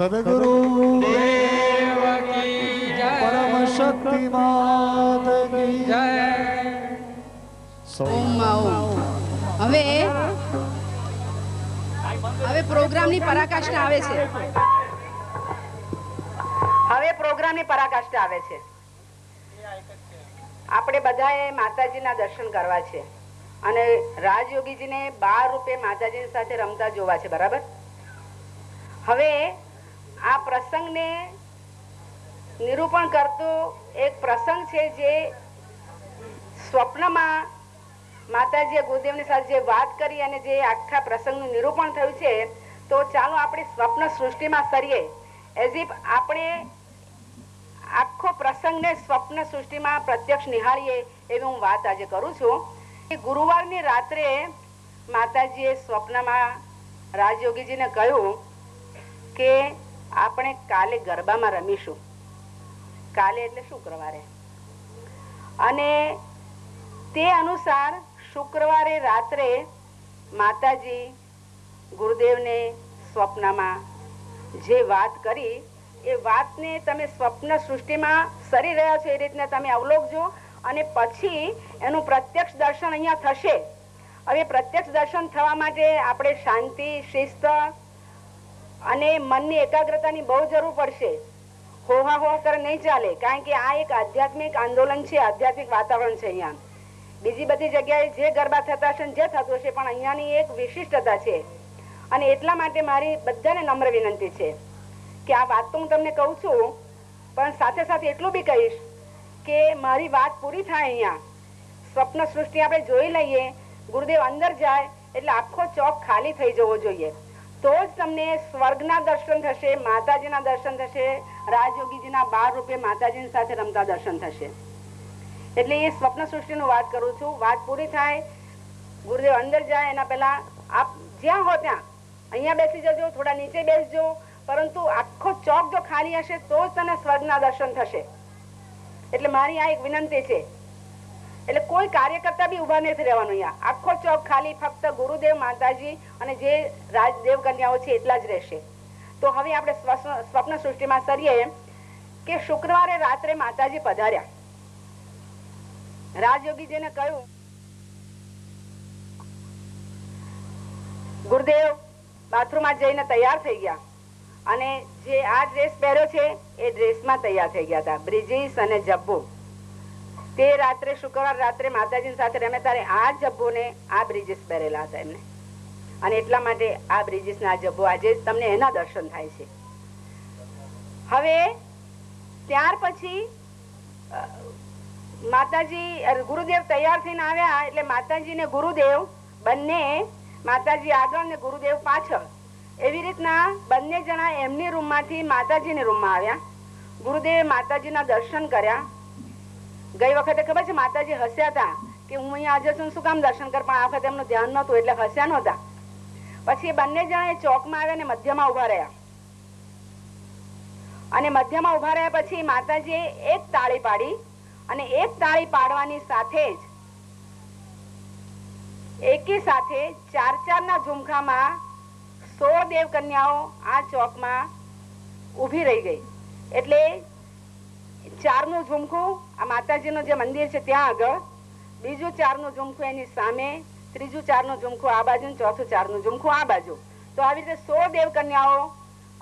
Speaker 7: સદગુરુ
Speaker 5: દેવ કી જય
Speaker 7: પરમ શક્તિ માત કી
Speaker 5: જય
Speaker 2: ઓમ માં ઓમ. હવે પ્રોગ્રામની પરાકાષ્ઠા આવે છે. આપણે બધાએ માતાજીના દર્શન કરવા છે અને રાજયોગીજીને 12 રૂપે માતાજીની સાથે રમતા જોવા છે. બરાબર. હવે આ પ્રસંગને નિરૂપણ કરતો એક પ્રસંગ છે જે સ્વપ્નમાં માતાજીએ ગુરુદેવની સાથે જે વાત કરી અને જે આખા પ્રસંગનું નિરૂપણ થયું છે. તો ચાલો આપણે સ્વપ્ન સૃષ્ટિમાં સરીએ એઝ ઇફ આપણે આખો પ્રસંગને સ્વપ્ન સૃષ્ટિમાં પ્રત્યક્ષ નિહાળીએ એવી હું વાત આજે કરું છું. ગુરુવારની રાત્રે માતાજીએ સ્વપ્નમાં રાજયોગીજીને કહ્યું કે આપણે કાલે ગરબામાં રમીશું. કાલે એટલે શુક્રવારે. અને તે અનુસાર શુક્રવારે રાત્રે માતાજી ગુરુદેવને સ્વપ્નમાં જે વાત કરી એ વાતને તમે સ્વપ્ન સૃષ્ટિમાં સરી રહ્યા છો એ રીતના તમે અવલોકજો અને પછી એનું પ્રત્યક્ષ દર્શન અહીંયા થશે. હવે પ્રત્યક્ષ દર્શન થવા માટે આપણે શાંતિ, શિસ્ત અને મનની એકાગ્રતાની બહુ જરૂર પડશે. હોહા હોહા કરે નહીં ચાલે, કારણ કે આ એક આધ્યાત્મિક આંદોલન છે, આધ્યાત્મિક વાતાવરણ છે. અહીંયા બીજી બધી જગ્યાએ જે ગરબા થતા હશે જે થતું હશે, પણ અહીંયાની એક વિશિષ્ટતા છે. અને એટલા માટે મારી બધાને નમ્ર વિનંતી છે કે આ વાત તો હું તમને કહું છું, પણ સાથે સાથે એટલું બી કહીશ કે મારી વાત પૂરી થાય અહીંયા સ્વપ્ન સૃષ્ટિ આપણે જોઈ લઈએ, ગુરુદેવ અંદર જાય એટલે આખો ચોક ખાલી થઈ જવો જોઈએ. તો જ તમને સ્વર્ગના દર્શન થશે, માતાજીના દર્શન થશે, રાજયોગીજીના 12 રૂપે માતાજીની સાથે રમતા દર્શન થશે. એટલે એ સ્વપ્ન સૃષ્ટિનું વાત કરું છું. વાત પૂરી થાય, ગુરુદેવ અંદર જાય એના પહેલા આપ જ્યાં હો ત્યાં અહીંયા બેસી જજો, થોડા નીચે બેસજો, પરંતુ આખો ચોક જો ખાલી હશે તો જ તને સ્વર્ગના દર્શન થશે. એટલે મારી આ એક વિનંતી છે. એટલે કોઈ કાર્યકર્તા બી ઉભા નથી રહેવાનું. અહીંયા આખો ચોક ખાલી, ફક્ત ગુરુદેવ, માતાજી અને જે રાજદેવ કન્યાઓ છે એટલા જ રહેશે. તો હવે આપણે સ્વપ્ન સૃષ્ટિમાં સરીએ કે શુક્રવારે રાત્રે માતાજી પધાર્યા. રાજયોગીજીને કહ્યું, ગુરુદેવ બાથરૂમમાં જઈને તૈયાર થઈ ગયા અને જે આ ડ્રેસ પહેર્યો છે એ ડ્રેસમાં તૈયાર થઈ ગયા હતા, બ્રિજીસ અને જબ્બો. તે રાત્રે શુક્રવાર રાત્રે માતાજીની સાથે રમે ત્યારે આ જબ્બો ને આ બ્રિજીસ પહેરેલા હતા એમને, અને એટલા માટે આ બ્રિજીસ ના જબ્બો આજે તમને એના દર્શન થાય છે. હવે ત્યાર પછી માતાજી ગુરુદેવ તૈયાર થઈને આવ્યા એટલે માતાજી ને ગુરુદેવ બંને, માતાજી આગળ ને ગુરુદેવ પાછળ, એવી રીતના બંને જણા એમની રૂમ માંથી માતાજીની રૂમમાં આવ્યા. ગુરુદેવે માતાજીના દર્શન કર્યા. ગઈ વખતે ખબર છે માતાજી હસ્યા હતા કે હું અહીંયા આજે શું કામ દર્શન કર, પણ આ વખતે એમનું ધ્યાન નહોતું એટલે હસ્યા નહોતા. પછી એ બંને જણા ચોકમાં આવ્યા અને મધ્યમાં ઉભા રહ્યા. અને મધ્યમાં ઉભા રહ્યા પછી માતાજીએ એક તાળી પાડી અને એક તાળી પાડવાની સાથે જ એકી સાથે 4 ના ઝુમખામાં 16 દેવ કન્યાઓ આ ચોકમાં ઉભી રહી ગઈ. એટલે 4 નું ઝુમખું આ માતાજીનું જે મંદિર છે ત્યાં આગળ, બીજું 4 નું ઝુમખું એની સામે, ત્રીજું 4 નું ઝુમખું આ બાજુ, ચોથું 4 નું ઝુમખું આ બાજુ. તો આવી રીતે 16 દેવ કન્યાઓ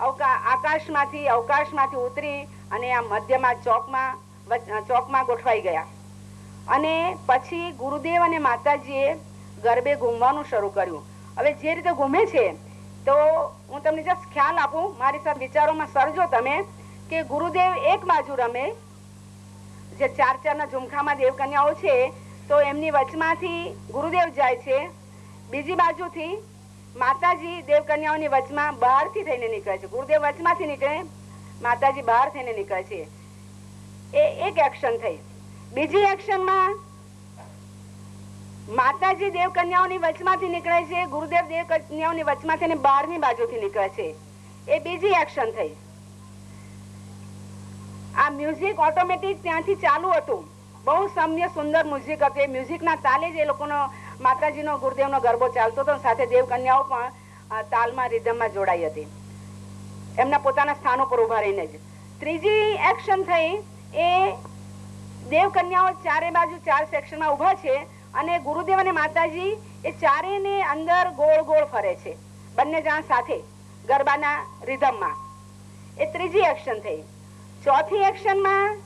Speaker 2: અવકાશમાંથી ઉતરી અને આ મધ્યમાં ચોકમાં ગોઠવાઈ ગયા. અને પછી ગુરુદેવ અને માતાજીએ ગરબે ઘૂમવાનું શરૂ કર્યું. હવે જે રીતે ઘૂમે છે તો હું તમને જસ્ટ ખ્યાલ આપું, મારી સાથે વિચારોમાં સરજો તમે, કે ગુરુદેવ એક બાજુ રમે, જે 4 ના ઝુમખામાં દેવ કન્યાઓ છે તો એમની વચમાંથી ગુરુદેવ જાય છે, બીજી બાજુથી માતાજી દેવ કન્યાઓની વચમાં બહારથી થઈને નીકળે છે. ગુરુદેવ વચમાંથી નીકળે, માતાજી બહાર થઈને નીકળે છે. એ એક એક્શન થઈ. બીજી એક્શનમાં માતાજી દેવ કન્યાઓની વચમાંથી નીકળે છે, ગુરુદેવ દેવ કન્યાઓની વચમાંથી અને બહારની બાજુથી નીકળે છે. એ બીજી એક્શન થઈ. આ મ્યુઝિક ઓટોમેટિક ત્યાંથી ચાલુ હતું, બહુ સમ્ય સુંદર મ્યુઝિક હતું. એ મ્યુઝિકના તાલે જ એ લોકોનો માતાજીનો ગુરુદેવનો ગરબો ચાલતો હતો, સાથે દેવ કન્યાઓ પણ તાલમાં, રિધમમાં જોડાઈ હતી.
Speaker 8: એમના પોતાના સ્થાનો પર ઉભા રહીને જ. ત્રીજી એક્શન થઈ એ દેવ કન્યાઓ ચારે બાજુ 4 સેક્શનમાં ઉભા છે અને ગુરુદેવ અને માતાજી એ ચારેને અંદર ગોળ ગોળ ફરે છે, બંને જણ સાથે ગરબાના રિધમમાં. એ ત્રીજી એક્શન થઈ. ચોથી એક્શનમાં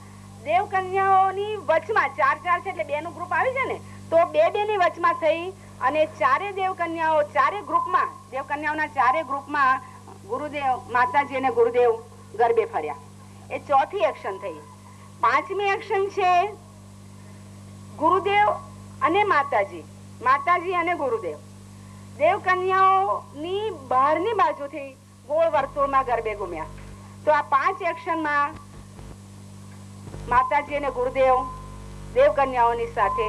Speaker 8: દેવ કન્યાઓની વચમાં 4 છે એટલે 2 નું ગ્રુપ આવી જાય ને, તો 2 ની વચમાં થઈ અને ચારે દેવ કન્યાઓ ચારે ગ્રુપમાં, દેવ કન્યાઓના ચારે ગ્રુપમાં ગુરુદેવ માતાજી અને ગુરુદેવ ગરબે ફર્યા. એ ચોથી એક્શન થઈ. પાંચમી એક્શન છે ગુરુદેવ અને માતાજી, માતાજી અને ગુરુદેવ દેવ કન્યાઓની બહારની બાજુથી ગોળ વર્તુળમાં ગરબે ઘૂમ્યા. તો આ 5 એક્શનમાં માતાજી અને ગુરુદેવ દેવ કન્યાઓની સાથે,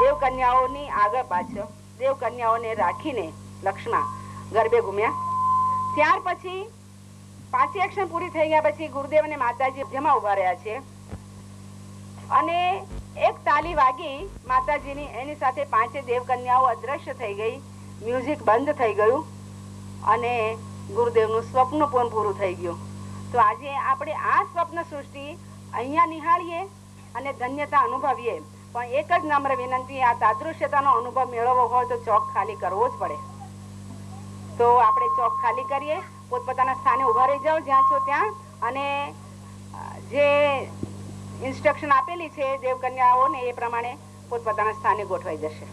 Speaker 8: દેવ કન્યાઓની આગળ પાછળ, દેવ કન્યાઓને રાખીને લક્ષ્મણ ગરબે ઘૂમ્યા. ત્યાર પછી 5 એક્શન પૂરી થઈ ગયા પછી ગુરુદેવ અને માતાજી જેમાં ઉભા રહ્યા છે અને એક તાલી વાગી માતાજીની, એની સાથે 5 દેવ કન્યાઓ અદ્રશ્ય થઈ ગઈ, મ્યુઝિક બંધ થઈ ગયું અને ગુરુદેવનું સ્વપ્ન પણ પૂરું થઈ ગયું. તો આજે આપણે આ સ્વપ્ન સૃષ્ટિ અહીંયા નિહાળીએ અને ધન્યતા અનુભવીએ, પણ એક જ નમ્ર વિનંતી, આ તાદૃશ્યતાનો અનુભવ મેળવવો હોય તો ચોક ખાલી કરવો જ પડે. તો આપણે ચોક ખાલી કરીએ, પોતપોતાના સ્થાને ઉભા રહી જાઓ જ્યાં છો ત્યાં, અને જે ઇન્સ્ટ્રક્શન આપેલી છે દેવકન્યાઓને એ પ્રમાણે પોતપોતાના સ્થાને ગોઠવાઈ જશે.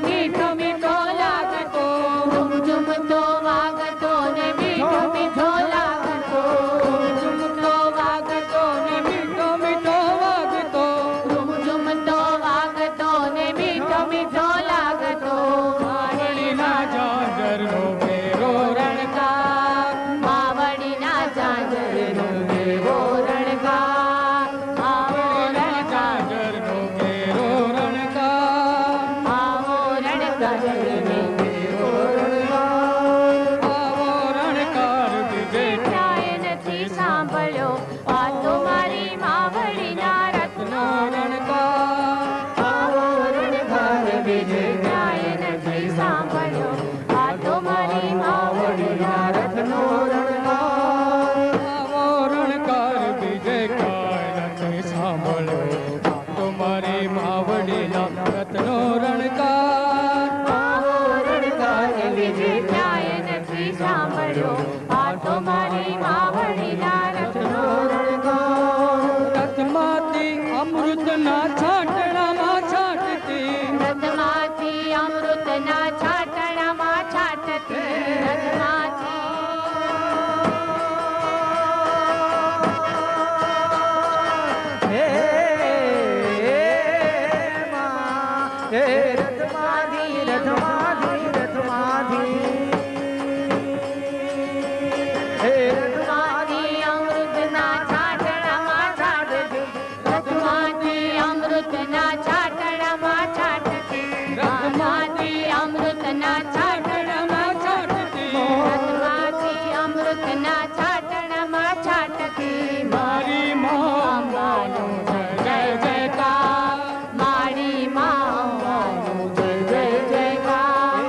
Speaker 3: મીઠો મીઠો લાગતો નથી સાંભળ્યો આ તો મારી માવડીના રથનો
Speaker 5: રથમાંથી અમૃતના છાંટણામાં છાંટતી
Speaker 3: રથમાંથી અમૃતના છાંટણામાં છાંટતી રથમાંથી રથમાંથી અમૃતના છાંટણામાં છાંટતી રથમાંથી અમૃતના છાંટણામાં છાંટતી રથમાંથી અમૃતના છાંટણામાં છાંટતી રથમાંથી અમૃતના છાંટણામાં છાંટતી
Speaker 5: મારી માવાનું
Speaker 3: જય જયકાર મારી માવાનું જય જય જયકાર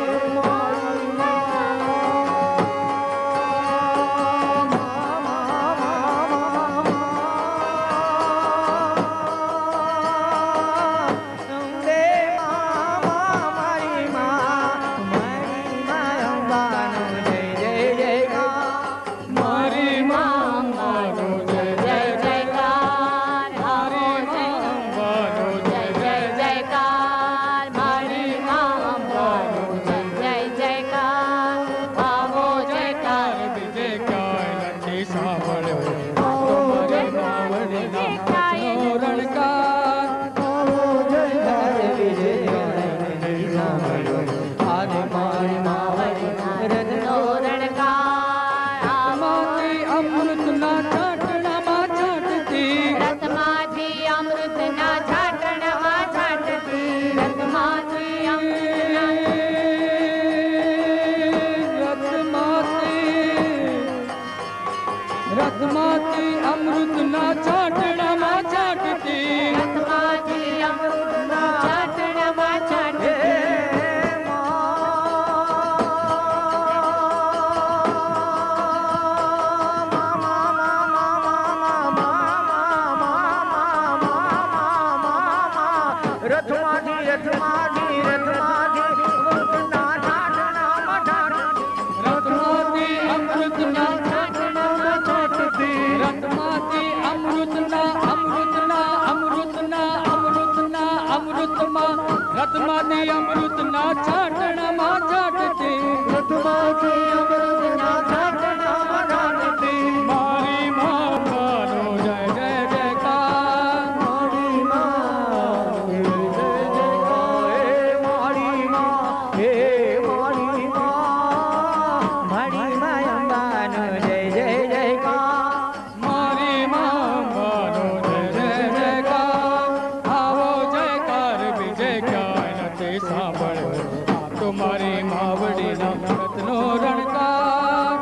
Speaker 5: મારી માવાનું
Speaker 3: જય જય જયકાર આવો
Speaker 5: માવાનું
Speaker 3: જય જય જયકાર મારી માવાનું જય જય જયકાર આવો જયકાર
Speaker 5: બીજે કાંઈ નથી સાંભળ્યો આ તો મારી માવડીના રથનો રણકાર
Speaker 3: રથનો રણકાર આવો
Speaker 5: રથમાંથી અમૃતના છાંટણામાં છાંટતી
Speaker 3: રથમાંથી અમૃતના છાંટણામાં છાંટતી રથમાંથી અમૃતના
Speaker 5: રથમાંથી અમૃતના છાંટણામાં છાંટતી
Speaker 3: રથમાંથી અમૃતના છાંટણામાં છાંટતી
Speaker 5: રથમાંથી અમૃતના
Speaker 3: છાંટણામાં છાંટતી
Speaker 5: રથમાંથી અમૃતના અમૃતમાં રથમાંથી અમૃતના છાંટણામાં છાંટતી
Speaker 3: રથમાંથી અમૃતના છાંટણામાં છાંટતી
Speaker 5: મારી માવાનો જય જય જયકાર
Speaker 3: મારી માં જય જય જયકાર મારી માં હે મારી માં મારી અંબાનો જય જય જયકાર
Speaker 5: મારી માવાનો જય જય જયકાર આવો જયકાર બીજે ક્યાંય નથી સાંભળ્યો આ તો મારી માવડીના રથનો રણકાર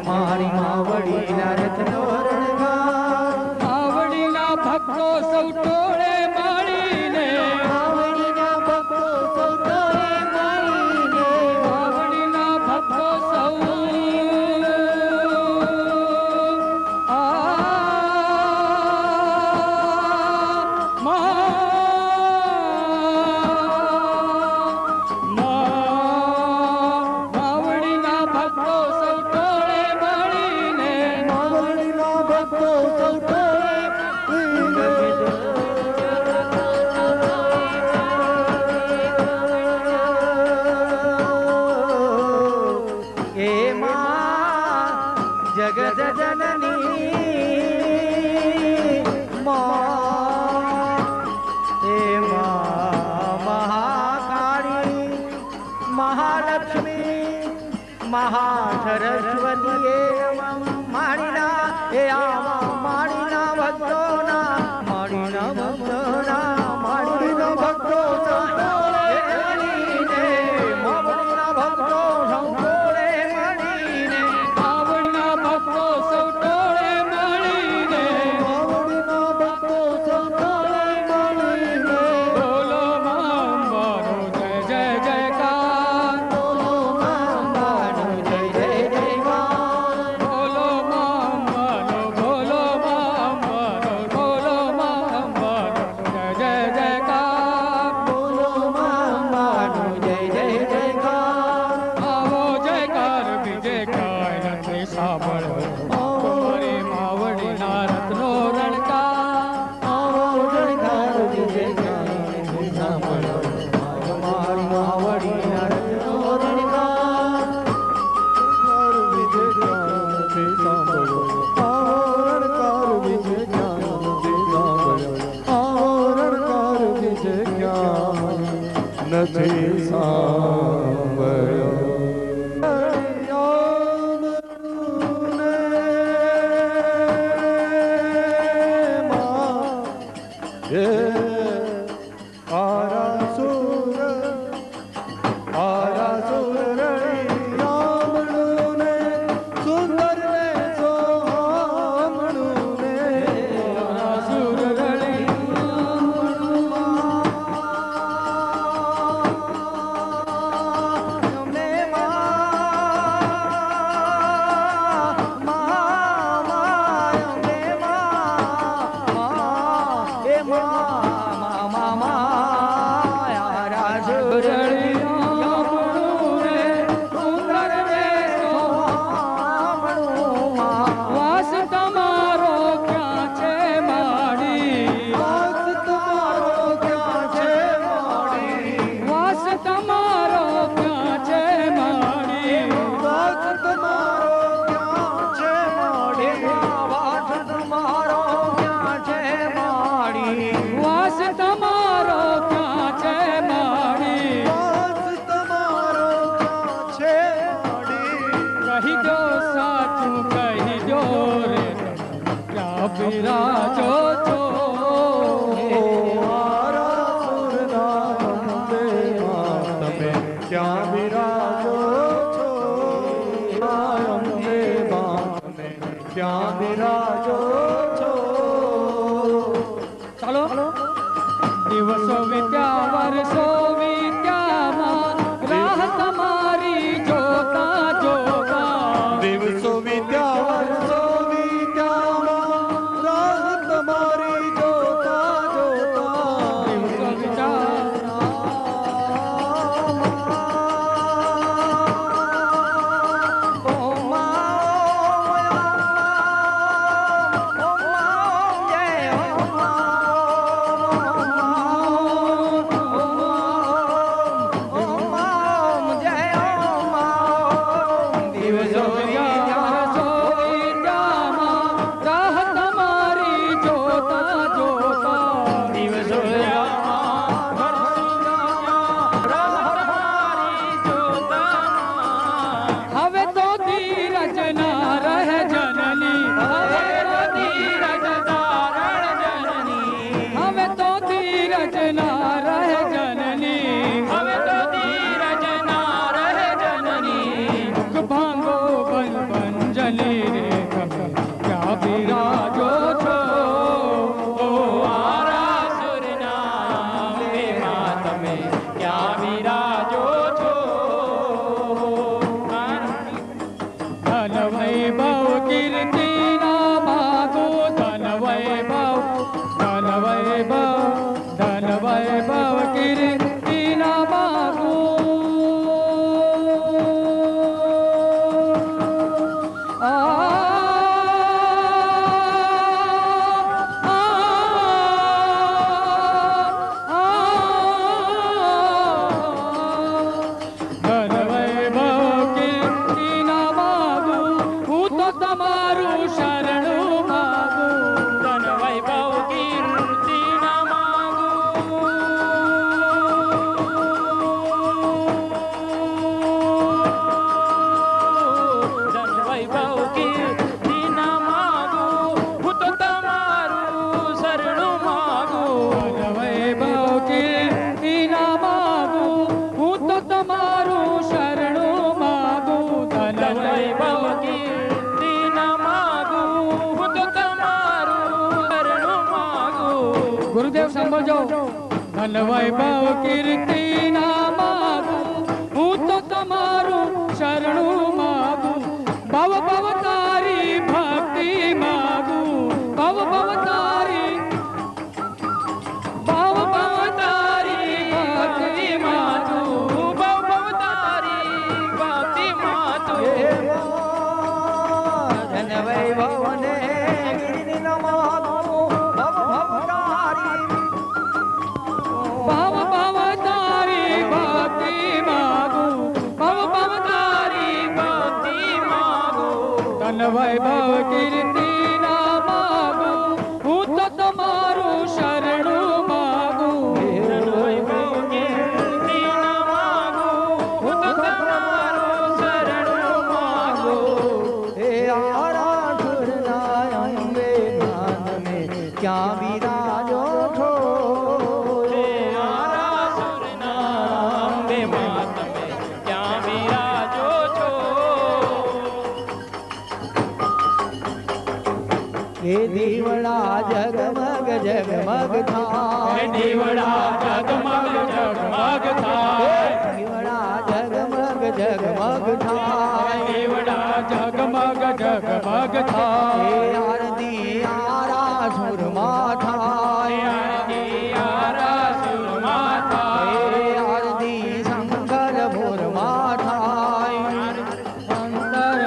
Speaker 3: મારી માવડીના રથનો રણકાર
Speaker 5: માવડીના ભક્તો સૌ ટોળે મળીને
Speaker 3: માવડીના ભક્તો સૌ ટોળે મળીને
Speaker 5: માવડીના ભક્તો સૌ માવડીના ભક્તો સૌ ટોળે મળીને
Speaker 3: માવડીના ભક્તો સૌ ટોળે એ માં જગત જનની માં એ માં મહાકાળી મહાલક્ષ્મી મહાસરસ્વતી માણીના એ આવા માણીના ભક્તોના માણીના ભક્તોના માણીના ભક્તો માવડીના ભક્તો સંતોળે મળીને
Speaker 5: માવડીના ભક્તો સૌ ટોળે મળીને
Speaker 3: માવડીના ભક્તો સંતોળે મળીને
Speaker 5: બોલો મા અંબાનો જય જય જયકાર
Speaker 3: બોલો મા અંબાનો જય જય જયકાર
Speaker 5: બોલો મા અંબાનો બોલો મા અંબાનો બોલો મા અંબાનો જય જય
Speaker 7: બિરાજો છો તમે ક્યાં બિરાજો છો અંબે માં તમે ક્યાં બિરાજો છો ચાલો દિવસો વીત્યા વર્ષો વીત્યામાં રાહ તમારી જોતા જોતા દિવસો વીત્યા વર્ષો વીત્યામાં રાહ તમારી જોતા જોતા દિવસો ગુરુદેવ સાંભળજો ધન વૈભવ કીર્તિ ના માગું હું તો તમારું શરણું માગું ભવ ભવ તારી ભક્તિ માગું ભવ ભવ તારી ભક્તિ માગું ભવ ભવ તારી ભક્તિ માગું ધન વૈભવ ને કીર્તિ ના માગું વૈભવ કીર્તિ ના માગું હું તો તમારું શરણું માગું વૈભવ કીર્તિ ના માગું હું તો તમારું શરણું માગું હે આરાધુર ના અંબે નામે ક્યાં બિરાજો છો હે આરાધુર ના અંબે માં તમે ક્યાં બિરાજો છો હે દીવડા જગમગ જગમગ થાય દીવડા જગમગ જગમગ થાય દીવડા જગમગ જગમગ થાય દીવડા જગમગ જગમગ થાય આરતી આરા સુરમાં થાય આરતી આરા સુરમાં થાય આરતી શંકર ભોરમાં થાય શંકર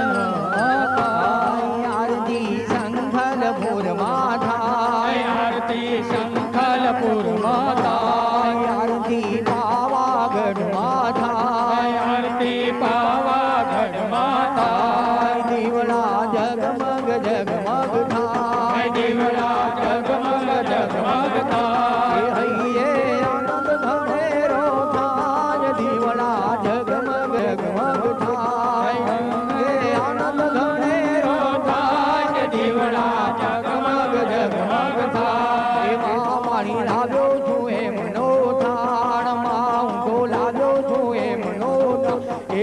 Speaker 7: આરતી શંખલપુર માથાય આરતી શંખલપુર માથાય આરતી પાવાગઢ માથાય આરતી પાવાગઢ માથાય દીવડા જગમગ જગમગ થાય દીવડા જગમગ જગમગ થાય હૈયે આનંદ ધનેરો થાય દીવડા જગમગ જગમગ થાય હે આનંદ ધનેરો થાય દીવડા જગમગ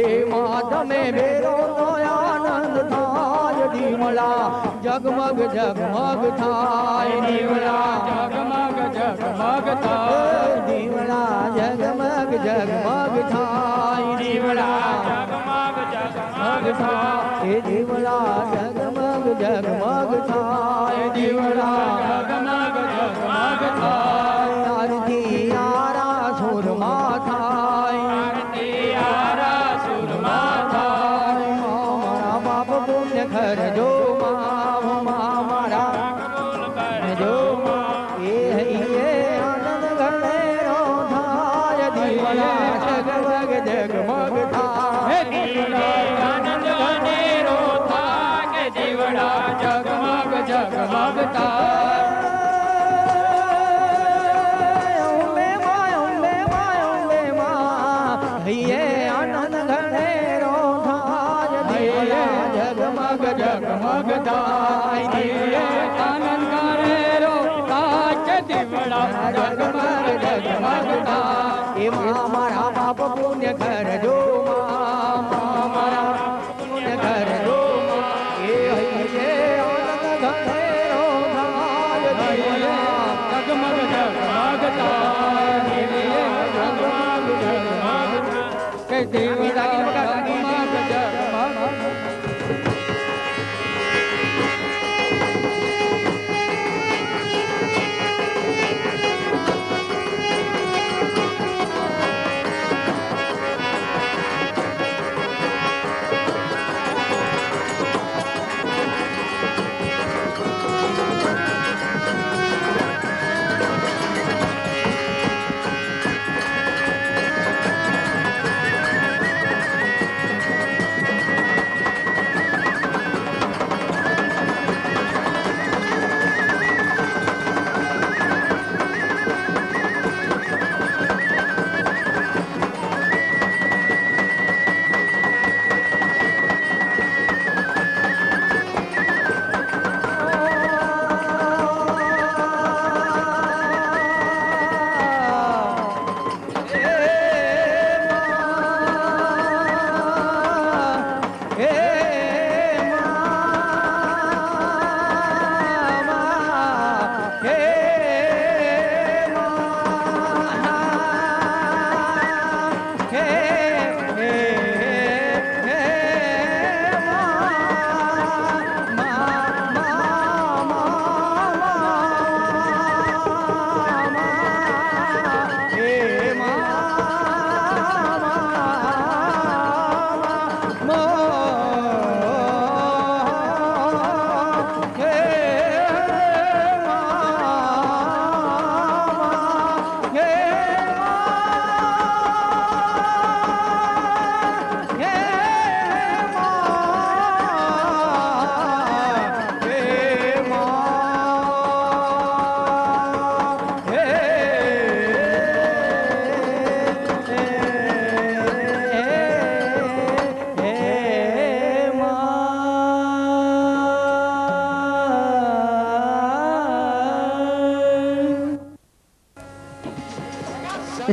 Speaker 7: એ માં તમે બેરો તો આનંદ થાય દીવડા જગમગ જગમગ થાય દીવડા
Speaker 5: જગમગ જગમગ થાય
Speaker 7: દીવડા જગમગ જગમગ થાય દીવડા
Speaker 5: જગમગ જગમગ થાય
Speaker 7: એ દીવડા જગમગ જગમગ થાય દીવડા
Speaker 5: જગમગ જગમગ થાય
Speaker 7: આરતી આરા સુરમાં થાય
Speaker 5: આરતી આરા સુરમાં થાય
Speaker 7: મારા બાપ પુણ્ય કરજો મારા
Speaker 5: કબૂલ
Speaker 7: જો
Speaker 5: કરજો
Speaker 7: એ આનંદ ઘણેરો થાય દીવડા જગમગ જગમગ
Speaker 5: હે
Speaker 7: થાય
Speaker 5: દીવડા આનંદ અનેરો થાય કે દીવડા જગમગ જગમગ થાય
Speaker 7: જગમગ જગમગ થાય
Speaker 5: આનંદ કરેરો થાય કે દીવડા
Speaker 7: જગમગ જગમગ થાય એમાં મારા બાપ પુણ્ય કરજો મારા પુણ્ય કરજો એ આનંદ ઘણેરો થાય
Speaker 5: જગમગ જગમગ થાય જગમગ જગમગ કે દીવડા જગમગ જગમગ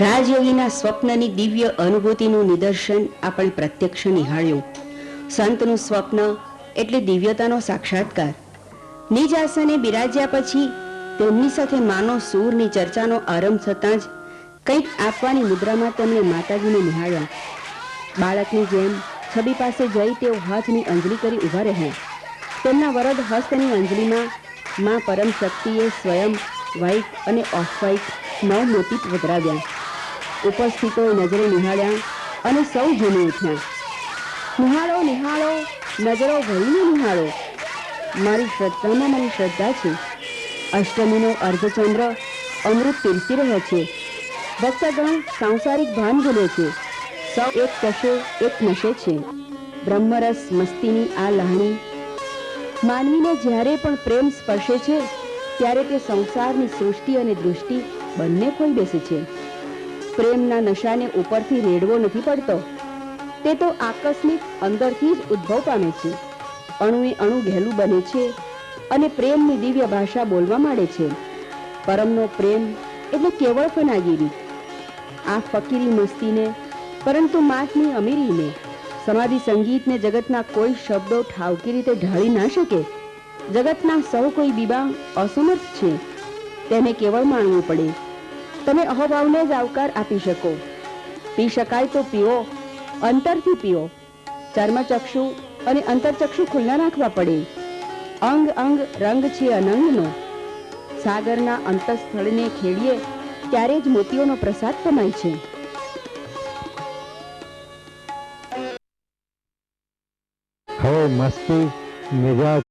Speaker 2: રાજયોગીના સ્વપ્નની દિવ્ય અનુભૂતિનું નિદર્શન આપણે પ્રત્યક્ષ નિહાળ્યું. સંતનું સ્વપ્ન એટલે દિવ્યતાનો સાક્ષાત્કાર. નિજ આસને બિરાજ્યા પછી તેમની સાથે માનો સૂરની ચર્ચાનો આરંભ થતાં જ કંઈક આપવાની મુદ્રામાં તેમણે માતાજીને નિહાળ્યા. બાળકની જેમ છબી પાસે જઈ તેઓ હાથની અંજલિ કરી ઊભા રહ્યા. તેમના વરદ હસ્તની અંજલિમાં માં પરમ શક્તિએ સ્વયં વ્હાઇટ અને ઓફ વ્હાઇટ 9 મોતી વધરાવ્યા. ઉપસ્થિતોએ નજરે નિહાળ્યા અને સૌ ઝૂમી ઉઠ્યા. નિહાળો નિહાળો, નજરો ભરીને નિહાળો. મારી શ્રદ્ધામાં મારી શ્રદ્ધા છે. અષ્ટમીનો અર્ધચંદ્ર અમૃત પીરસી રહ્યો છે. ભક્તગણ સાંસારિક ભાન ભૂલે છે. સૌ એક કશે એક નશે છે. બ્રહ્મરસ મસ્તીની આ લાહણી માનવીને જ્યારે પણ પ્રેમ સ્પર્શે છે ત્યારે તે સંસારની સૃષ્ટિ અને દૃષ્ટિ બંને ખોઈ બેસે છે. પ્રેમના નશાને ઉપરથી રેડવો નથી પડતો. તે તો આકસ્મિક અંદરથી જ ઉદ્ભવ પામે છે. અણુએ અણુ ઘેલું બને છે અને પ્રેમની દિવ્ય ભાષા બોલવા માંડે છે. પરમનો પ્રેમ એટલે કેવળ ફનાગીરી. આ ફકીરી મસ્તીને પરંતુ માથની અમીરીને, સમાધિ સંગીતને જગતના કોઈ શબ્દો ઠાવકી રીતે ઢાળી ના શકે. જગતના સૌ કોઈ બીબા અસમર્થ છે, તેને કેવળ માનવું પડે. તમે અહોભાવને જ આવકાર આપી શકો. પી શકાય તો પીઓ, અંતરથી પીઓ. ચર્મચક્ષુ અને અંતરચક્ષુ ખુલ્લા રાખવા પડે. અંગ અંગ રંગ છે અનંગનો. સાગરના અંતઃસ્થળને ખેડીએ ત્યારે જ મોતીઓનો પ્રસાદ કમાય છે.
Speaker 7: હવે મસ્તી મિજાજ